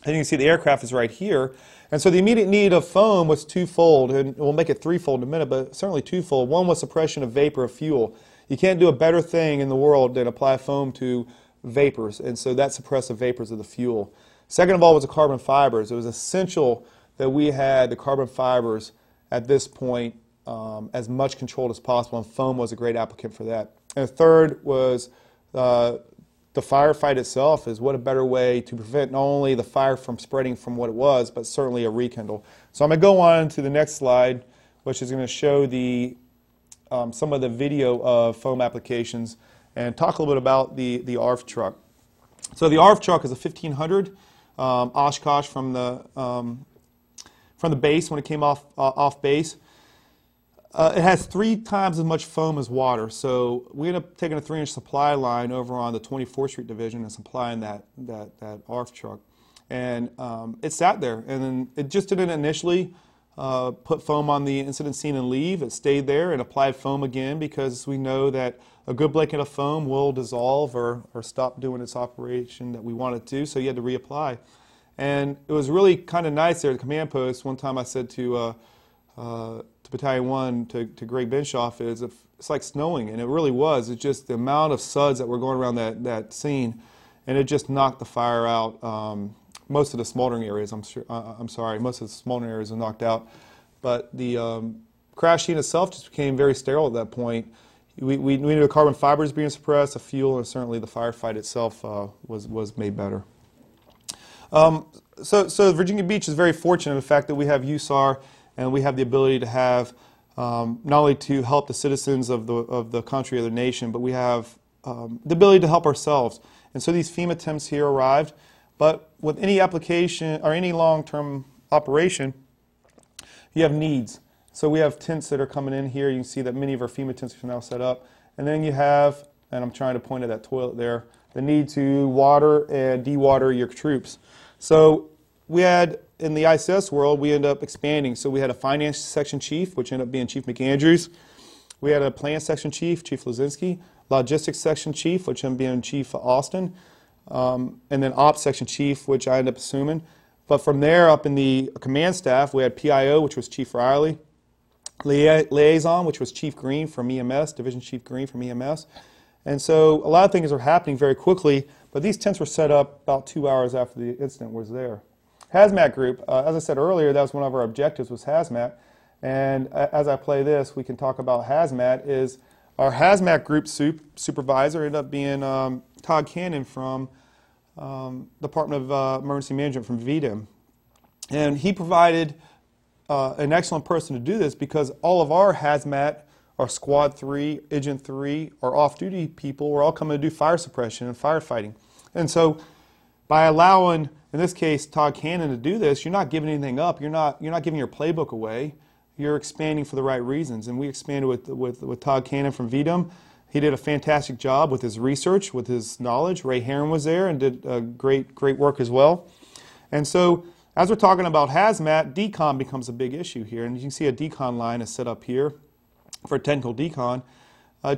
And you can see the aircraft is right here. And so the immediate need of foam was twofold, and we'll make it threefold in a minute, but certainly twofold. One was suppression of vapor of fuel. You can't do a better thing in the world than apply foam to vapors, and so that suppressed the vapors of the fuel. Second of all was the carbon fibers. It was essential that we had the carbon fibers at this point as much controlled as possible, and foam was a great applicant for that. And the third was the firefight itself. Is what a better way to prevent not only the fire from spreading from what it was, but certainly a rekindle. So I'm going to go on to the next slide, which is going to show some of the video of foam applications and talk a little bit about the ARF truck. So the ARF truck is a 1500 Oshkosh from the base when it came off base. It has 3 times as much foam as water, so we ended up taking a 3-inch supply line over on the 24th Street Division and supplying that ARF truck. And it sat there, and then it just didn't initially put foam on the incident scene and leave. It stayed there and applied foam again because we know that a good blanket of foam will dissolve or stop doing its operation that we want it to, so you had to reapply. And it was really kind of nice there at the command post. One time I said to Battalion 1, to Greg Benshoff, it's like snowing, and it really was. It's just the amount of suds that were going around that scene, and it just knocked the fire out. Most of the smoldering areas, most of the smoldering areas were knocked out, but the crash scene itself just became very sterile at that point. We knew the carbon fibers being suppressed, the fuel, and certainly the firefight itself was made better. So Virginia Beach is very fortunate in the fact that we have USAR, and we have the ability to have not only to help the citizens of the country or the nation, but we have the ability to help ourselves. And so these FEMA temps here arrived, but with any application or any long-term operation, you have needs. So we have tents that are coming in here. You can see that many of our FEMA tents are now set up. And then you have, and I'm trying to point at that toilet there, the need to water and de-water your troops. So we had, in the ICS world, we ended up expanding. So we had a finance section chief, which ended up being Chief McAndrews. We had a plan section chief, Chief Lozinski. Logistics section chief, which ended up being Chief Austin. And then ops section chief, which I ended up assuming. But from there, up in the command staff, we had PIO, which was Chief Riley. Liaison, which was Chief Green from EMS, Division Chief Green from EMS. And so a lot of things are happening very quickly, but these tents were set up about 2 hours after the incident was there. Hazmat group, as I said earlier, that was one of our objectives, was hazmat. And as I play this, we can talk about hazmat. Is our hazmat group supervisor ended up being Todd Cannon from Department of Emergency Management from VDM. And he provided an excellent person to do this, because all of our hazmat, our Squad 3, Agent 3, our off-duty people were all coming to do fire suppression and firefighting. And so by allowing, in this case, Todd Cannon to do this, you're not giving anything up. You're not giving your playbook away. You're expanding for the right reasons. And we expanded with Todd Cannon from VDM. He did a fantastic job with his research, with his knowledge. Ray Heron was there and did great work as well. And so as we're talking about hazmat, decon becomes a big issue here. And you can see a decon line is set up here for technical decon.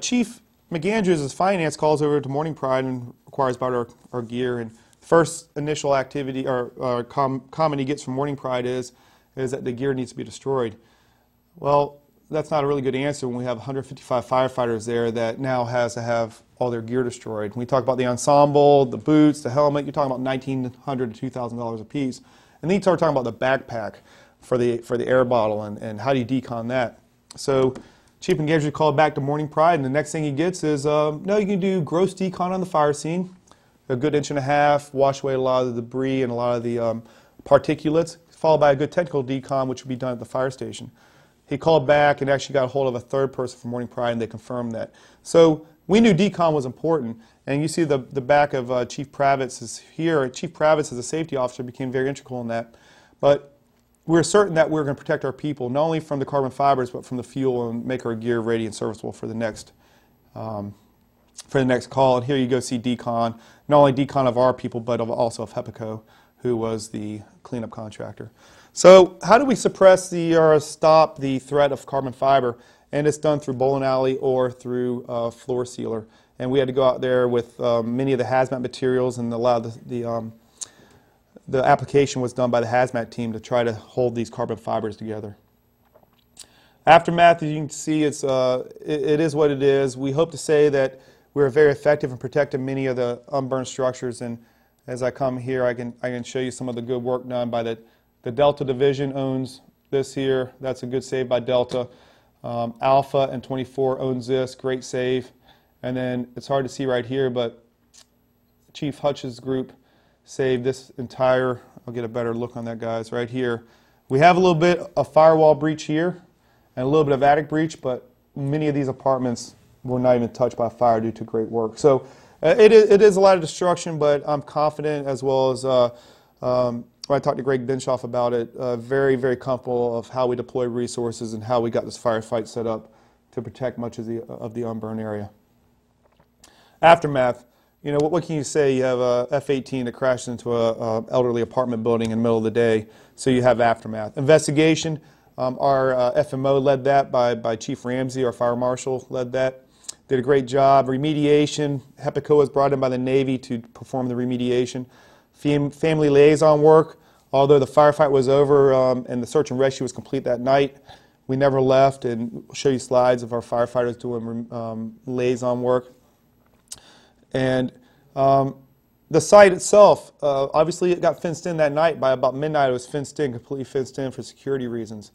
Chief McAndrews' finance calls over to Morning Pride and inquires about our gear. And first initial activity or comment he gets from Morning Pride is that the gear needs to be destroyed. Well, that's not a really good answer when we have 155 firefighters there that now has to have all their gear destroyed. When we talk about the ensemble, the boots, the helmet, you're talking about $1,900 to $2,000 a piece. And then you start talking about the backpack for the air bottle and how do you decon that. So Chief McAndrews called back to Morning Pride, and the next thing he gets is, no, you can do gross decon on the fire scene, a good 1.5 inches, wash away a lot of the debris and a lot of the particulates, followed by a good technical decon, which would be done at the fire station. He called back and actually got a hold of a third person from Morning Pride, and they confirmed that. So we knew decon was important, and you see the back of Chief Pravitz is here. Chief Pravitz, as a safety officer, became very integral in that. But we were certain that we were going to protect our people, not only from the carbon fibers, but from the fuel, and make our gear ready and serviceable for the next call. And here you go see decon, not only decon of our people, but also of HEPACO, who was the cleanup contractor. So how do we suppress or stop the threat of carbon fiber? And it's done through bowling alley or through floor sealer. And we had to go out there with many of the hazmat materials, and a lot of the application was done by the hazmat team to try to hold these carbon fibers together. Aftermath, as you can see, it is what it is. We hope to say that we're very effective in protecting many of the unburned structures. And as I come here, I can show you some of the good work done by the Delta Division owns this here. That's a good save by Delta. Alpha and 24 owns this. Great save. And then it's hard to see right here, but Chief Hutch's group saved this entire, I'll get a better look on that, guys, right here. We have a little bit of firewall breach here and a little bit of attic breach, but many of these apartments were not even touched by fire due to great work. So it is a lot of destruction, but I'm confident, as well as when I talked to Greg Benshoff about it, very, very comfortable of how we deploy resources and how we got this firefight set up to protect much of the unburned area. Aftermath. You know, what can you say? You have a F-18 that crashed into an elderly apartment building in the middle of the day, so you have aftermath. Investigation, our FMO led that by Chief Ramsey, our fire marshal led that. Did a great job. Remediation, HEPACO was brought in by the Navy to perform the remediation. Family liaison work, although the firefight was over and the search and rescue was complete that night, we never left, and we'll show you slides of our firefighters doing liaison work. And the site itself, obviously it got fenced in that night. By about midnight it was fenced in, completely fenced in for security reasons.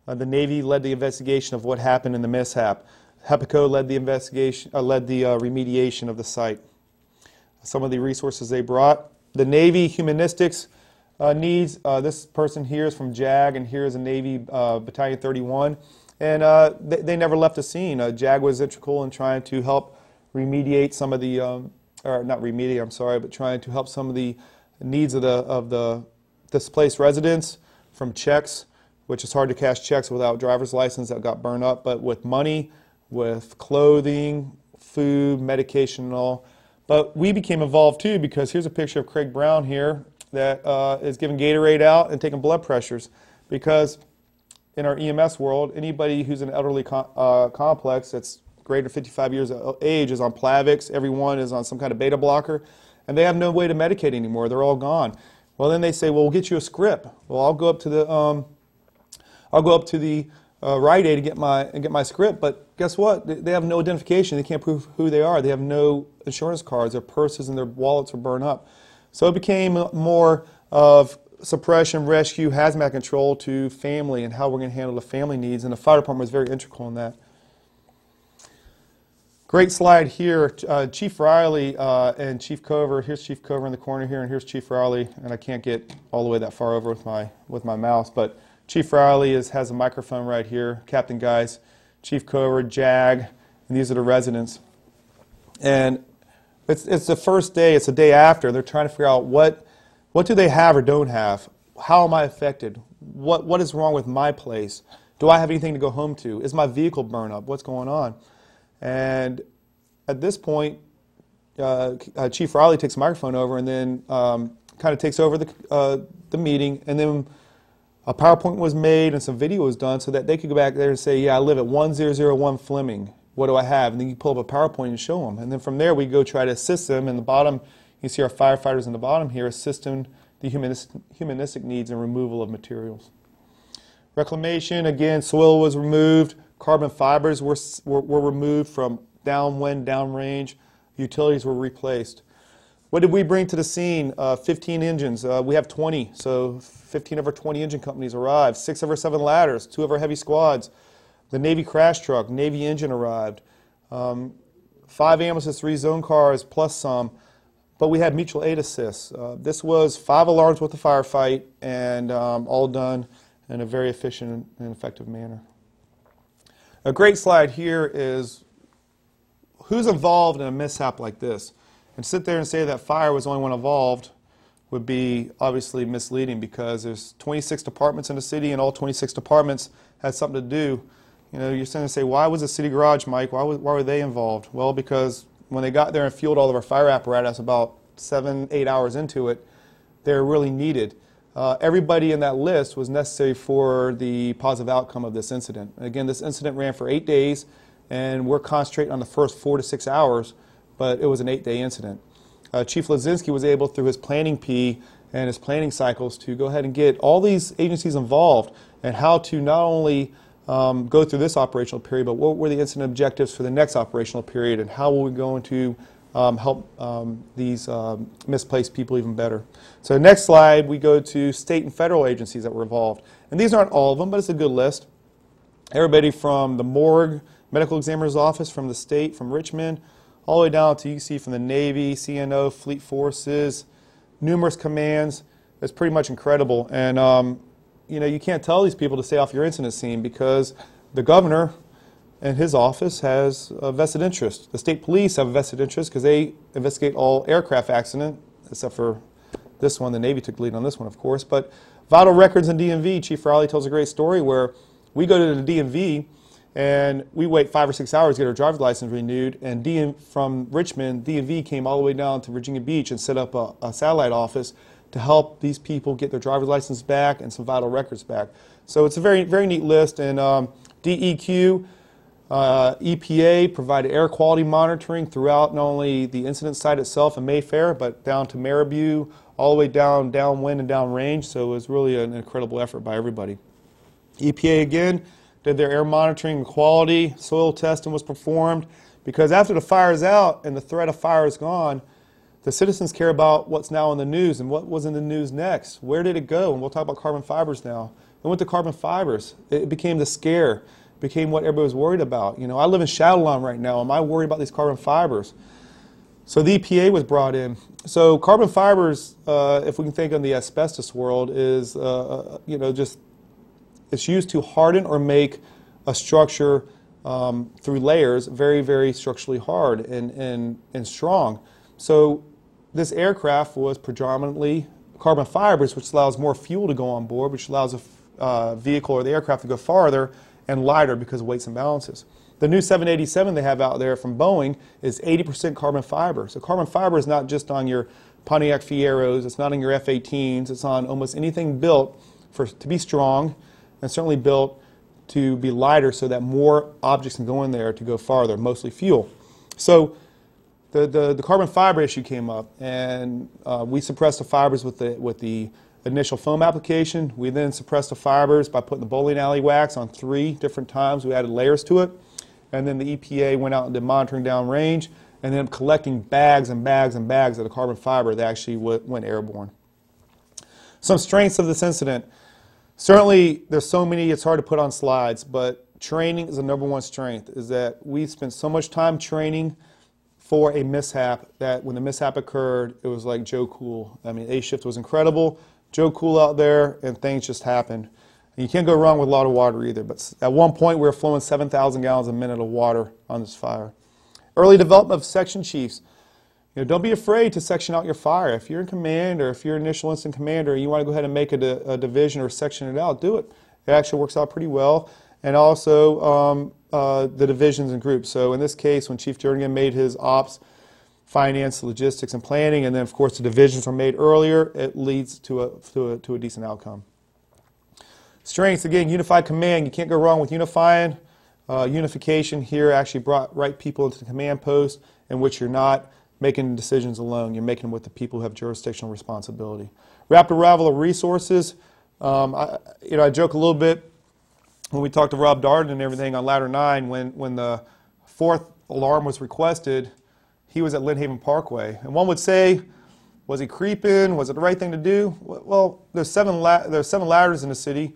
The Navy led the investigation of what happened in the mishap. HEPACO led the investigation, led the remediation of the site. Some of the resources they brought. The Navy humanistics needs, this person here is from JAG, and here is a Navy Battalion 31. And they never left the scene. JAG was integral in trying to help remediate some of the, or not remediate, I'm sorry, but trying to help some of the needs of the displaced residents from checks which is hard to cash checks without driver's license that got burned up, but with money, with clothing, food, medication, and all. But we became involved too, because here's a picture of Craig Brown here that is giving Gatorade out and taking blood pressures, because in our EMS world, anybody who's in an elderly complex that's greater than 55 years of age is on Plavix. Everyone is on some kind of beta blocker, and they have no way to medicate anymore. They're all gone. Well, then they say, well, we'll get you a script. Well, I'll go up to the Rite Aid and get my script, but guess what? They have no identification. They can't prove who they are. They have no insurance cards. Their purses and their wallets are burned up. So it became more of suppression, rescue, hazmat control to family and how we're going to handle the family needs, and the fire department was very integral in that. Great slide here. Chief Riley and Chief Cover. Here's Chief Cover in the corner here, and here's Chief Riley, and I can't get all the way that far over with my mouse, but Chief Riley has a microphone right here. Captain Guys, Chief Cover, JAG, and these are the residents. And it's the first day, it's the day after. They're trying to figure out what do they have or don't have? How am I affected? What is wrong with my place? Do I have anything to go home to? Is my vehicle burned up? What's going on? And at this point, Chief Riley takes the microphone over and then kind of takes over the meeting, and then a PowerPoint was made and some video was done so that they could go back there and say, yeah, I live at 1001 Fleming. What do I have? And then you pull up a PowerPoint and show them. And then from there, we go try to assist them. In the bottom, you see our firefighters in the bottom here assisting the humanistic needs and removal of materials. Reclamation, again, soil was removed. Carbon fibers were removed from downwind, downrange. Utilities were replaced. What did we bring to the scene? 15 engines. We have 20, so 15 of our 20 engine companies arrived. 6 of our 7 ladders, 2 of our heavy squads. The Navy crash truck, Navy engine arrived. 5 ambulances, 3 zone cars, plus some. But we had mutual aid assists. This was 5 alarms with a firefight, and all done in a very efficient and effective manner. A great slide here is who's involved in a mishap like this. And sit there and say that fire was the only one involved would be obviously misleading, because there's 26 departments in the city, and all 26 departments had something to do. You know, you're sitting there and say, why was the city garage, Mike? Why were they involved? Well, because when they got there and fueled all of our fire apparatus about 7-8 hours into it, they're really needed. Everybody in that list was necessary for the positive outcome of this incident. Again, this incident ran for 8 days, and we're concentrating on the first 4 to 6 hours, but it was an 8-day incident. Chief Lazinski was able, through his planning P and his planning cycles, to go ahead and get all these agencies involved and how to not only go through this operational period, but what were the incident objectives for the next operational period, and how are we going to help these misplaced people even better. So next slide, we go to state and federal agencies that were involved. And these aren't all of them, but it's a good list. Everybody from the morgue, medical examiner's office, from the state, from Richmond, all the way down to, you see, from the Navy, CNO, Fleet Forces, numerous commands. It's pretty much incredible. And you know, you can't tell these people to stay off your incident scene, because the governor and his office has a vested interest. The state police have a vested interest because they investigate all aircraft accident, except for this one. The Navy took the lead on this one, of course. But vital records in DMV, Chief Riley tells a great story where we go to the DMV and we wait 5 or 6 hours to get our driver's license renewed, and from Richmond, DMV came all the way down to Virginia Beach and set up a satellite office to help these people get their driver's license back and some vital records back. So it's a very, very neat list. And DEQ, EPA provided air quality monitoring throughout not only the incident site itself in Mayfair, but down to Maribou, all the way down downwind and downrange. So it was really an incredible effort by everybody. EPA again did their air monitoring and quality. Soil testing was performed, because after the fire is out and the threat of fire is gone, the citizens care about what's now in the news and what was in the news next. Where did it go? And we'll talk about carbon fibers now. It went to carbon fibers. It became the scare. It became what everybody was worried about. You know, I live in Shadowlawn right now. Am I worried about these carbon fibers? So the EPA was brought in. So carbon fibers, if we can think of the asbestos world, is you know, just it's used to harden or make a structure through layers very, very structurally hard and strong. So this aircraft was predominantly carbon fibers, which allows more fuel to go on board, which allows vehicle or the aircraft to go farther and lighter because of weights and balances. The new 787 they have out there from Boeing is 80% carbon fiber. So carbon fiber is not just on your Pontiac Fieros, it's not on your F-18s, it's on almost anything built to be strong and certainly built to be lighter so that more objects can go in there to go farther, mostly fuel. So the carbon fiber issue came up, and we suppressed the fibers with the initial foam application. We then suppressed the fibers by putting the bowling alley wax on 3 different times. We added layers to it. And then the EPA went out and did monitoring downrange and then collecting bags and bags and bags of the carbon fiber that actually went airborne. Some strengths of this incident. Certainly, there's so many, it's hard to put on slides, but training is the #1 strength, is that we spent so much time training for a mishap that when the mishap occurred, it was like Joe Cool. I mean, A-Shift was incredible. Joe Cool out there, and things just happened. And you can't go wrong with a lot of water either, but at one point we were flowing 7,000 gallons a minute of water on this fire. Early development of section chiefs. Don't be afraid to section out your fire. If you're in command or if you're initial incident commander and you want to go ahead and make a division or section it out, do it. It actually works out pretty well. And also the divisions and groups. So in this case, when Chief Jernigan made his ops, finance, logistics, and planning, and then of course the divisions were made earlier, it leads to a decent outcome. Strengths, again, unified command. You can't go wrong with unifying. Unification here actually brought right people into the command post in which you're not making decisions alone. You're making them with the people who have jurisdictional responsibility. Rapid arrival of resources. I joke a little bit when we talked to Rob Darden and everything on Ladder 9 when the 4th alarm was requested, he was at Lynn Haven Parkway. And one would say, was he creeping? Was it the right thing to do? Well, there's 7 ladders in the city,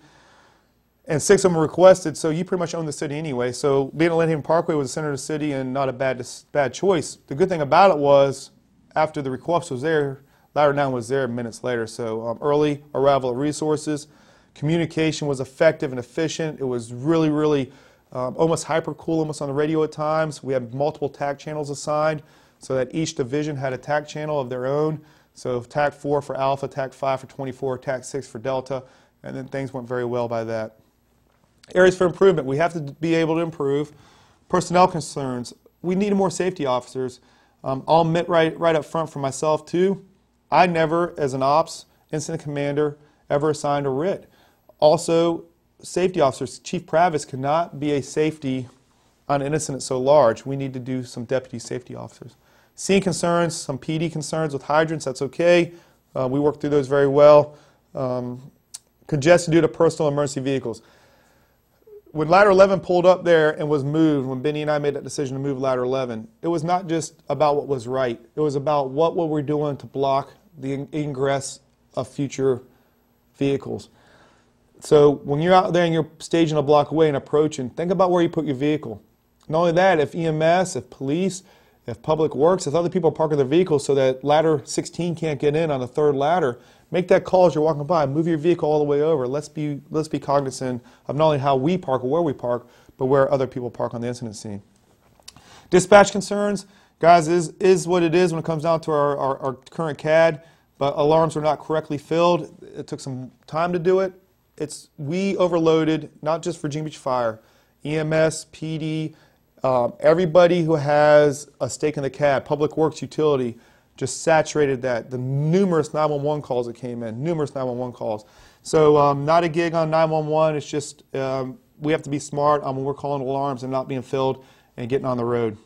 and 6 of them were requested, so you pretty much own the city anyway. So being at Lynn Haven Parkway was the center of the city and not a bad choice. The good thing about it was, after the request was there, Ladder 9 was there minutes later. So early arrival of resources. Communication was effective and efficient. It was really, really almost hyper-cool, almost on the radio at times. We had multiple TAC channels assigned so that each division had a TAC channel of their own. So TAC 4 for Alpha, TAC 5 for 24, TAC 6 for Delta, and then things went very well by that. Areas for improvement. We have to be able to improve. Personnel concerns. We need more safety officers. I'll admit right up front for myself too, I never, as an ops incident commander, ever assigned a RIT. Also, safety officers, Chief Pravis cannot be a safety on an incident so large. We need to do some deputy safety officers. Scene concerns, some PD concerns with hydrants, that's okay. We worked through those very well. Congestion due to personal emergency vehicles. When Ladder 11 pulled up there and was moved, when Benny and I made that decision to move Ladder 11, it was not just about what was right. It was about what were we doing to block the ingress of future vehicles. So when you're out there and you're staging a block away and approaching, think about where you put your vehicle. Not only that, if EMS, if police, if Public Works, if other people are parking their vehicles so that Ladder 16 can't get in on the 3rd ladder, make that call as you're walking by. Move your vehicle all the way over. Let's be cognizant of not only how we park or where we park, but where other people park on the incident scene. Dispatch concerns, guys, is what it is when it comes down to our current CAD, but alarms were not correctly filled. It took some time to do it. We overloaded, not just Virginia Beach Fire, EMS, PD, everybody who has a stake in the CAD, Public Works, Utility, just saturated that. The numerous 911 calls that came in, numerous 911 calls. So not a gig on 911, it's just we have to be smart on when we're calling alarms and not being filled and getting on the road.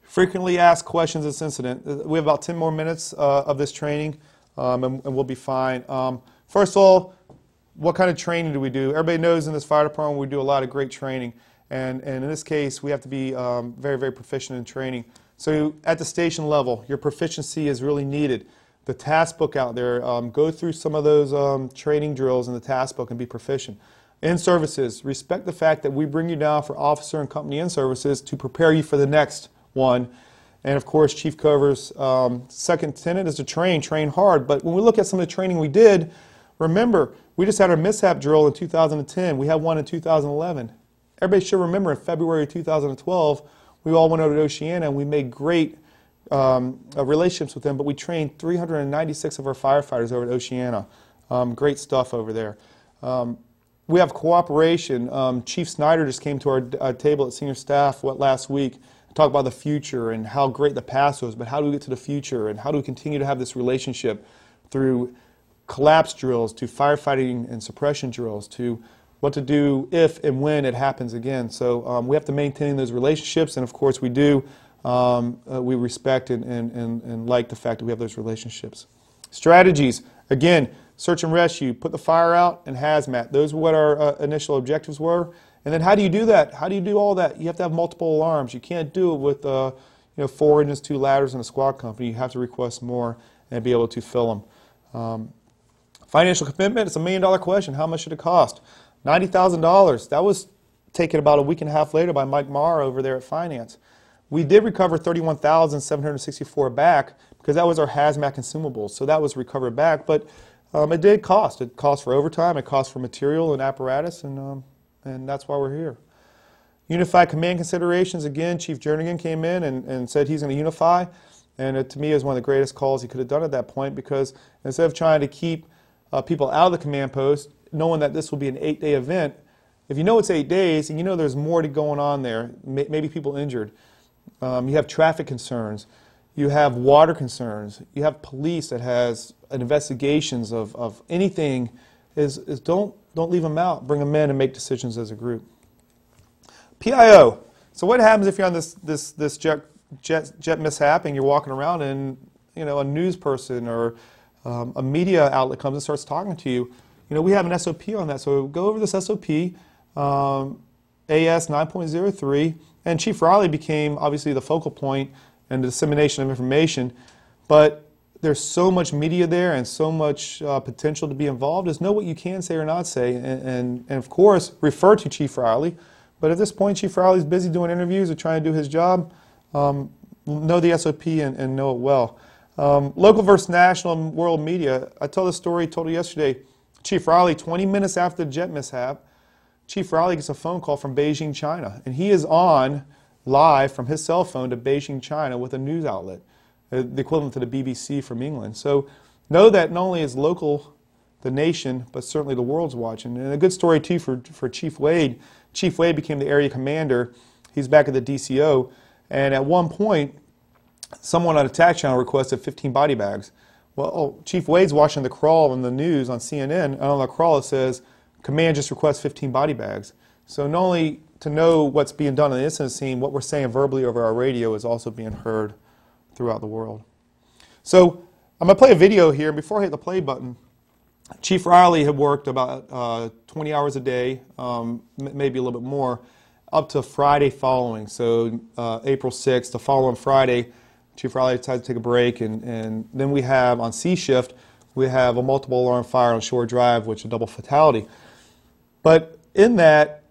Frequently asked questions in this incident. We have about 10 more minutes of this training and we'll be fine. First of all, what kind of training do we do? Everybody knows in this fire department we do a lot of great training. And in this case, we have to be very, very proficient in training. So at the station level, your proficiency is really needed. The task book out there, go through some of those training drills in the task book and be proficient. In services, respect the fact that we bring you down for officer and company in services to prepare you for the next one. And of course, Chief Cover's second tenet is to train hard. But when we look at some of the training we did, remember, we just had our mishap drill in 2010. We had one in 2011. Everybody should remember in February 2012, we all went over to Oceana and we made great relationships with them, but we trained 396 of our firefighters over at Oceana. Great stuff over there. We have cooperation. Chief Snyder just came to our table at senior staff last week and talked about the future and how great the past was, but how do we get to the future and how do we continue to have this relationship through collapse drills to firefighting and suppression drills to what to do if and when it happens again. So we have to maintain those relationships, and of course we do. We respect and like the fact that we have those relationships. Strategies, again, search and rescue, put the fire out, and hazmat. Those were what our initial objectives were. And then how do you do that? How do you do all that? You have to have multiple alarms. You can't do it with 4 engines, 2 ladders, and a squad company. You have to request more and be able to fill them. Financial commitment, it's $1 million question. How much should it cost? $90,000. That was taken about a week and a half later by Mike Marr over there at Finance. We did recover $31,764 back because that was our hazmat consumables. So that was recovered back, but it did cost. It cost for overtime, it cost for material and apparatus, and that's why we're here. Unified command considerations, again, Chief Jernigan came in and said he's going to unify, and it, to me, is one of the greatest calls he could have done at that point, because instead of trying to keep people out of the command post, knowing that this will be an 8-day event, if you know it's 8 days and you know there's more going on there, maybe people injured, you have traffic concerns, you have water concerns, you have police that has investigations of anything, don't leave them out. Bring them in and make decisions as a group. PIO. So what happens if you're on this jet mishap and you're walking around and a news person or a media outlet comes and starts talking to you? We have an SOP on that. So go over this SOP, AS 9.03, and Chief Riley became obviously the focal point and the dissemination of information. But there's so much media there and so much potential to be involved. Is know what you can say or not say, and of course refer to Chief Riley. But at this point, Chief Riley's busy doing interviews or trying to do his job. Know the SOP and know it well. Local versus national and world media. I told the story, told it yesterday. Chief Riley, 20 minutes after the jet mishap, Chief Riley gets a phone call from Beijing, China, and he is on live from his cell phone to Beijing, China with a news outlet, the equivalent to the BBC from England. So know that not only is local, the nation, but certainly the world's watching. And a good story too for Chief Wade. Chief Wade became the area commander. He's back at the DCO, and at one point, someone on a attack channel requested 15 body bags. Well, Chief Wade's watching the crawl in the news on CNN, and on the crawl it says, command just requests 15 body bags. So not only to know what's being done on the incident scene, what we're saying verbally over our radio is also being heard throughout the world. So I'm going to play a video here. Before I hit the play button, Chief Riley had worked about 20 hours a day, maybe a little bit more, up to Friday following. So April 6th, the following Friday, Chief Riley decided to take a break, and then we have on C shift, we have a multiple alarm fire on Shore Drive, which is a double fatality. But in that,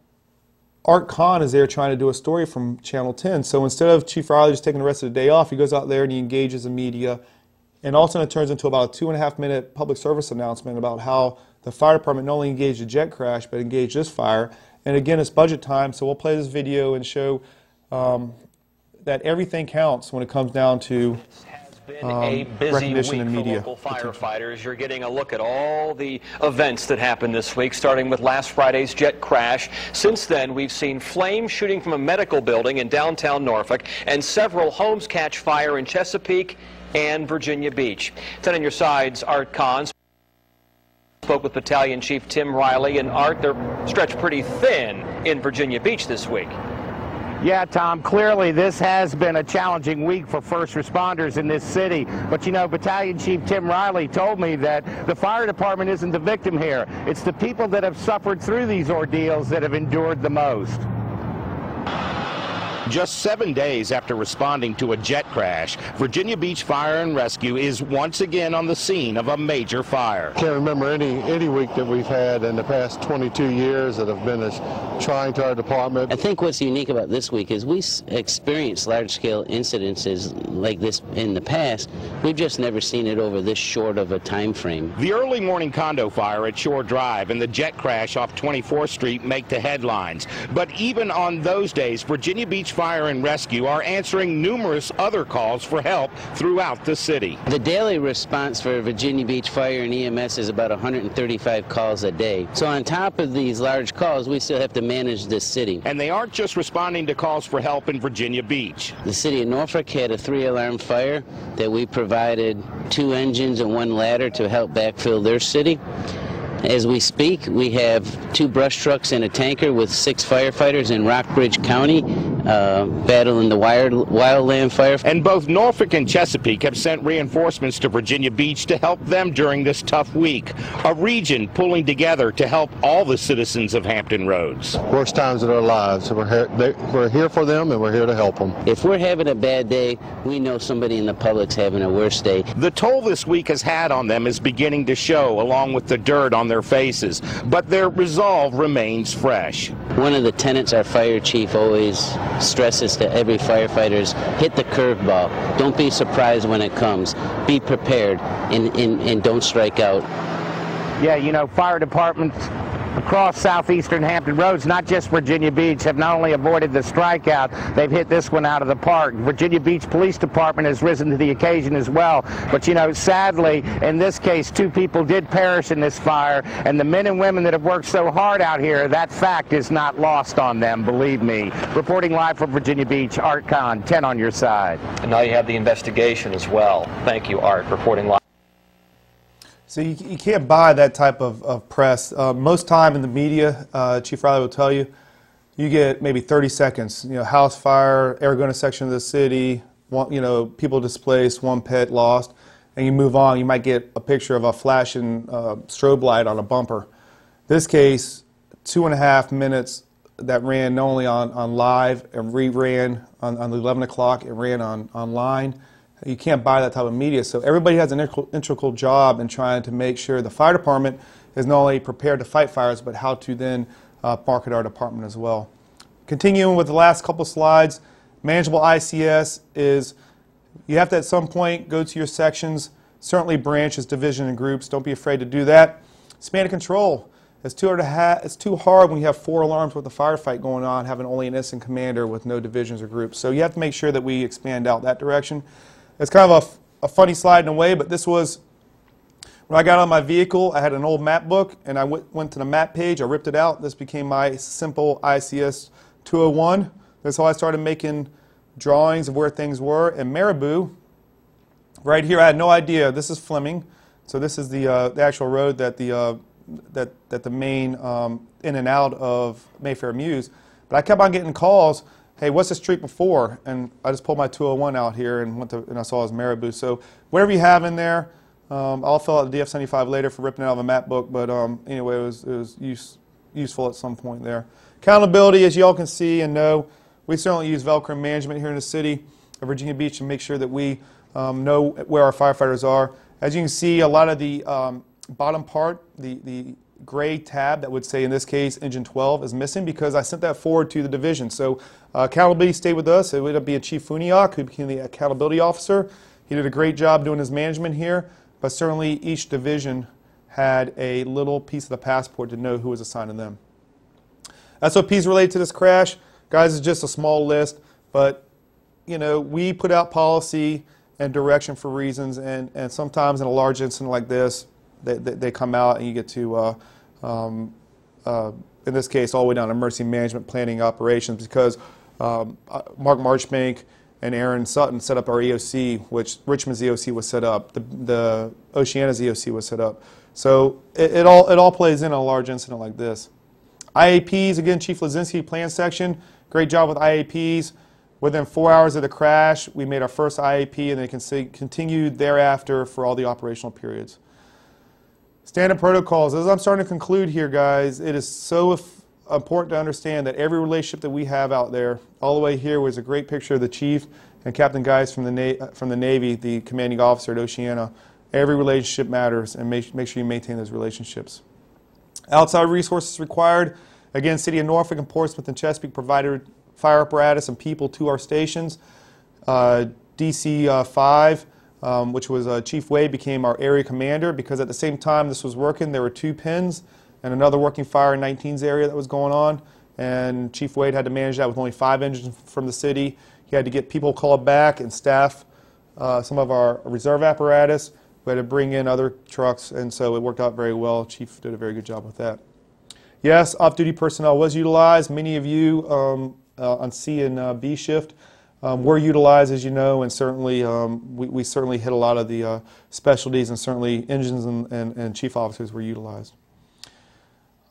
Art Kahn is there trying to do a story from Channel 10. So instead of Chief Riley just taking the rest of the day off, he goes out there and he engages the media. And all of a sudden it turns into about a 2.5-minute public service announcement about how the fire department not only engaged a jet crash, but engaged this fire. And again, it's budget time, so we'll play this video and show that everything counts when it comes down to a busy recognition week in media. For local firefighters. You're getting a look at all the events that happened this week, starting with last Friday's jet crash. Since then, we've seen flames shooting from a medical building in downtown Norfolk, and several homes catch fire in Chesapeake and Virginia Beach. 10 on your sides, Art Kahn spoke with Battalion Chief Tim Riley, and Art, they're stretched pretty thin in Virginia Beach this week. Yeah, Tom, clearly this has been a challenging week for first responders in this city. But, Battalion Chief Tim Riley told me that the fire department isn't the victim here. It's the people that have suffered through these ordeals that have endured the most. Just 7 days after responding to a jet crash, Virginia Beach Fire and Rescue is once again on the scene of a major fire. Can't remember any week that we've had in the past 22 years that have been as trying to our department. I think what's unique about this week is we experienced large-scale incidences like this in the past. We've just never seen it over this short of a time frame. The early morning condo fire at Shore Drive and the jet crash off 24th Street make the headlines. But even on those days, Virginia Beach Fire and Rescue are answering numerous other calls for help throughout the city. The daily response for Virginia Beach Fire and EMS is about 135 calls a day. So on top of these large calls, we still have to manage this city. And they aren't just responding to calls for help in Virginia Beach. The city of Norfolk had a 3-alarm fire that we provided 2 engines and 1 ladder to help backfill their city. As we speak, we have 2 brush trucks and a tanker with 6 firefighters in Rockbridge County battling the wildland fire. And both Norfolk and Chesapeake have sent reinforcements to Virginia Beach to help them during this tough week. A region pulling together to help all the citizens of Hampton Roads. Worst times of their lives. We're here for them, and we're here to help them. If we're having a bad day, we know somebody in the public's having a worse day. The toll this week has had on them is beginning to show, along with the dirt on their faces, but their resolve remains fresh. One of the tenets our fire chief always stresses to every firefighter is hit the curveball. Don't be surprised when it comes. Be prepared and don't strike out. Yeah, you know, fire departments across southeastern Hampton Roads, not just Virginia Beach, have not only avoided the strikeout, they've hit this one out of the park. Virginia Beach Police Department has risen to the occasion as well. But, you know, sadly, in this case, 2 people did perish in this fire, and the men and women that have worked so hard out here, that fact is not lost on them, believe me. Reporting live from Virginia Beach, Art Kahn, 10 on your side. And now you have the investigation as well. Thank you, Art, reporting live. So you can't buy that type of press. Most time in the media, Chief Riley will tell you, you get maybe 30 seconds. You know, house fire, Aragona section of the city, people displaced, 1 pet lost, and you move on. You might get a picture of a flashing strobe light on a bumper. This case, 2.5 minutes that ran not only on live and re-ran on the 11 o'clock, it ran online. You can't buy that type of media. So everybody has an integral job in trying to make sure the fire department is not only prepared to fight fires, but how to then market our department as well. Continuing with the last couple slides, manageable ICS is you have to at some point go to your sections, certainly branches, division, and groups. Don't be afraid to do that. Span of control. It's too hard when you have 4 alarms with a firefight going on, having only an incident commander with no divisions or groups. So you have to make sure that we expand out that direction. It's kind of a funny slide in a way, but this was, when I got on my vehicle, I had an old map book, and I went to the map page, I ripped it out. This became my simple ICS 201. That's how I started making drawings of where things were. And Marabou, right here, I had no idea. This is Fleming. So this is the actual road that the main in and out of Mayfair Muse. But I kept on getting calls. Hey, what's the street before? And I just pulled my 201 out here and I saw it was Marabou. So whatever you have in there, I'll fill out the DF-75 later for ripping it out of a map book. But anyway, it was useful at some point there. Accountability, as you all can see and know, we certainly use Velcro management here in the city of Virginia Beach to make sure that we know where our firefighters are. As you can see, a lot of the bottom part, the gray tab that would say in this case engine 12 is missing because I sent that forward to the division. So accountability stayed with us. It would be a Chief Funiak who became the accountability officer. He did a great job doing his management here, but certainly each division had a little piece of the passport to know who was assigned to them. SOPs related to this crash, guys, is just a small list, but you know, we put out policy and direction for reasons, and sometimes in a large incident like this, they come out and you get to, in this case, all the way down to emergency management planning operations because Mark Marchbank and Aaron Sutton set up our EOC, which Richmond's EOC was set up, the Oceana's EOC was set up. So it all plays in a large incident like this. IAPs, again, Chief Lazinski, plan section, great job with IAPs. Within 4 hours of the crash, we made our first IAP and they can continue thereafter for all the operational periods. Standard protocols. As I'm starting to conclude here, guys, it is so important to understand that every relationship that we have out there, all the way here was a great picture of the Chief and Captain Guys from the Navy, the commanding officer at Oceana. Every relationship matters, and make sure you maintain those relationships. Outside resources required. Again, City of Norfolk and Portsmouth and Chesapeake provided fire apparatus and people to our stations. DC 5. Which was Chief Wade became our area commander because at the same time this was working, there were 2 pins and another working fire in 19's area that was going on. and Chief Wade had to manage that with only 5 engines from the city. He had to get people called back and staff some of our reserve apparatus. We had to bring in other trucks, and so it worked out very well. Chief did a very good job with that. Yes, off-duty personnel was utilized. Many of you on C and B shift were utilized, as you know, and certainly we certainly hit a lot of the specialties, and certainly engines and chief officers were utilized.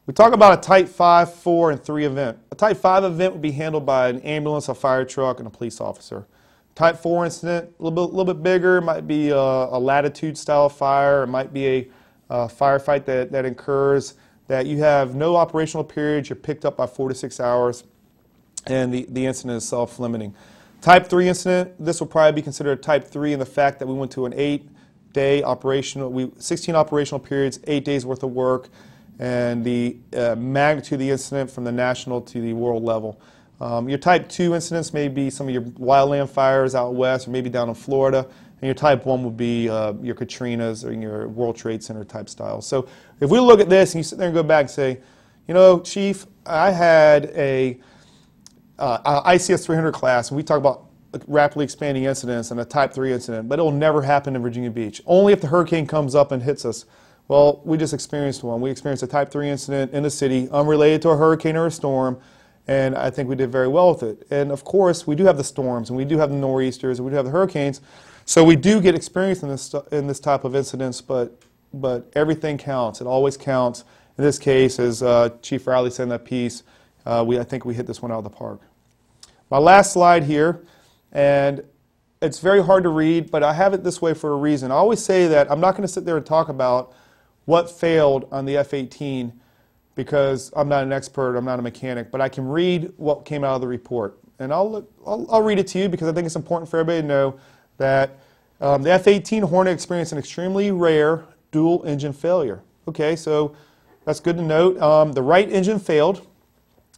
We talk about a Type 5, 4, and 3 event. A Type 5 event would be handled by an ambulance, a fire truck, and a police officer. Type 4 incident, a little bit bigger. It might be a latitude style fire. It might be a firefight that occurs that you have no operational period. You're picked up by 4 to 6 hours, and the incident is self-limiting. Type 3 incident, this will probably be considered a Type 3 in the fact that we went to an 8-day operational, 16 operational periods, 8 days worth of work, and the magnitude of the incident from the national to the world level. Your Type 2 incidents may be some of your wildland fires out west, or maybe down in Florida, and your Type 1 would be your Katrinas or your World Trade Center type styles. So if we look at this and you sit there and go back and say, you know, Chief, I had a ICS 300 class, and we talk about rapidly expanding incidents and a Type 3 incident, but it will never happen in Virginia Beach. Only if the hurricane comes up and hits us. Well, we just experienced one. We experienced a Type 3 incident in the city, unrelated to a hurricane or a storm, and I think we did very well with it. And of course, we do have the storms, and we do have the nor'easters, and we do have the hurricanes, so we do get experience in this type of incidents, but everything counts. It always counts. In this case, as Chief Riley said in that piece, I think we hit this one out of the park. My last slide here, and it's very hard to read, but I have it this way for a reason. I always say that I'm not going to sit there and talk about what failed on the F-18 because I'm not an expert, I'm not a mechanic, but I can read what came out of the report. And I'll read it to you because I think it's important for everybody to know that the F-18 Hornet experienced an extremely rare dual engine failure. Okay, so that's good to note. The right engine failed.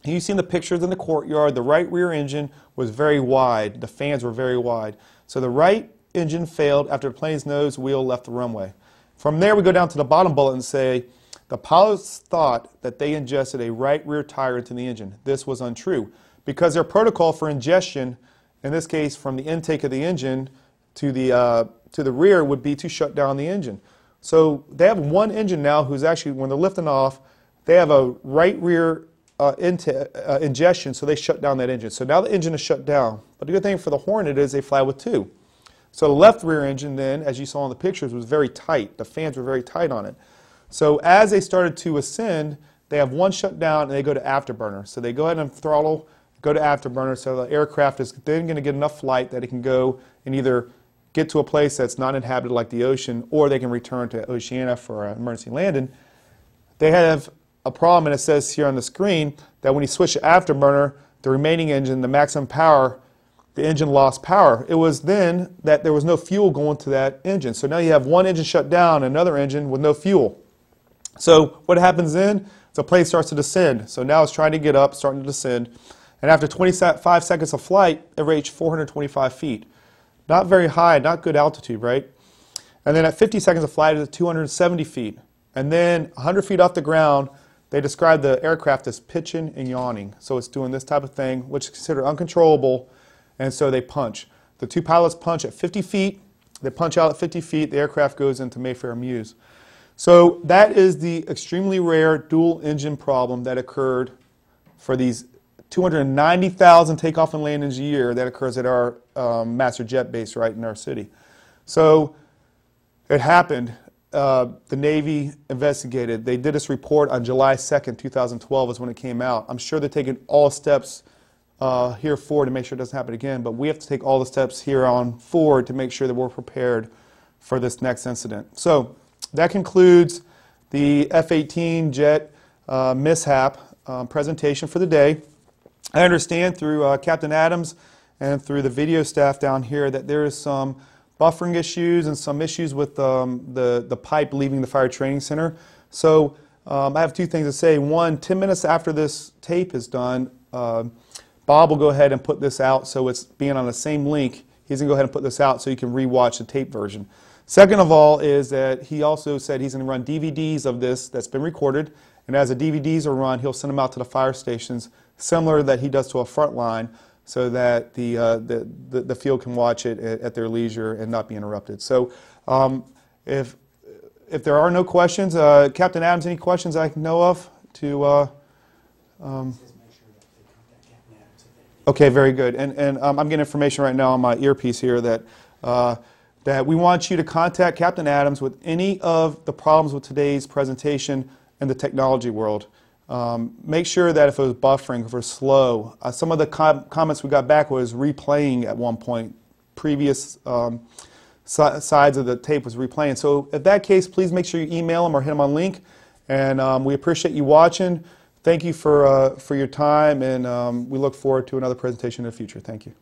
You see in the pictures in the courtyard, the right rear engine was very wide. The fans were very wide. So the right engine failed after the plane's nose wheel left the runway. From there, we go down to the bottom bullet and say, the pilots thought that they ingested a right rear tire into the engine. This was untrue because their protocol for ingestion, in this case from the intake of the engine to the rear, would be to shut down the engine. So they have one engine now who's actually, when they're lifting off, they have a right rear ingestion, so they shut down that engine. So now the engine is shut down. But the good thing for the Hornet is they fly with 2. So the left rear engine then, as you saw in the pictures, was very tight. The fans were very tight on it. So as they started to ascend, they have one shut down and they go to afterburner. So they go ahead and throttle, go to afterburner, so the aircraft is then going to get enough flight that it can go and either get to a place that's not inhabited like the ocean, or they can return to Oceania for an emergency landing. They have a problem, and it says here on the screen that when you switch to afterburner, the remaining engine, the maximum power, the engine lost power. It was then that there was no fuel going to that engine. So now you have one engine shut down, another engine with no fuel. So what happens then? The plane starts to descend. So now it's trying to get up, starting to descend. And after 25 seconds of flight, it reached 425 feet. Not very high, not good altitude, right? And then at 50 seconds of flight, it's at 270 feet. And then 100 feet off the ground, they describe the aircraft as pitching and yawning. So it's doing this type of thing, which is considered uncontrollable, and so they punch. The 2 pilots punch at 50 feet. They punch out at 50 feet. The aircraft goes into Mayfair Mews. So that is the extremely rare dual engine problem that occurred for these 290,000 takeoff and landings a year that occurs at our master jet base right in our city. So it happened. The Navy investigated. They did this report on July 2nd, 2012 is when it came out. I'm sure they're taking all steps here forward to make sure it doesn't happen again, but we have to take all the steps here on forward to make sure that we're prepared for this next incident. So that concludes the F-18 jet mishap presentation for the day. I understand through Captain Adams and through the video staff down here that there is some buffering issues and some issues with the pipe leaving the fire training center. So I have 2 things to say. One, 10 minutes after this tape is done, Bob will go ahead and put this out, so it's being on the same link. He's going to go ahead and put this out so you can rewatch the tape version. Second of all is that he also said he's going to run DVDs of this that's been recorded, and as the DVDs are run, he'll send them out to the fire stations similar that he does to a front line, so that the field can watch it at their leisure and not be interrupted. So if there are no questions, Captain Adams, any questions I know of to? Okay, very good. And I'm getting information right now on my earpiece here that that we want you to contact Captain Adams with any of the problems with today's presentation in the technology world. Make sure that if it was buffering, if it was slow, some of the comments we got back was replaying at one point. Previous sides of the tape was replaying. So if that case, please make sure you email them or hit them on link. And we appreciate you watching. Thank you for your time, and we look forward to another presentation in the future. Thank you.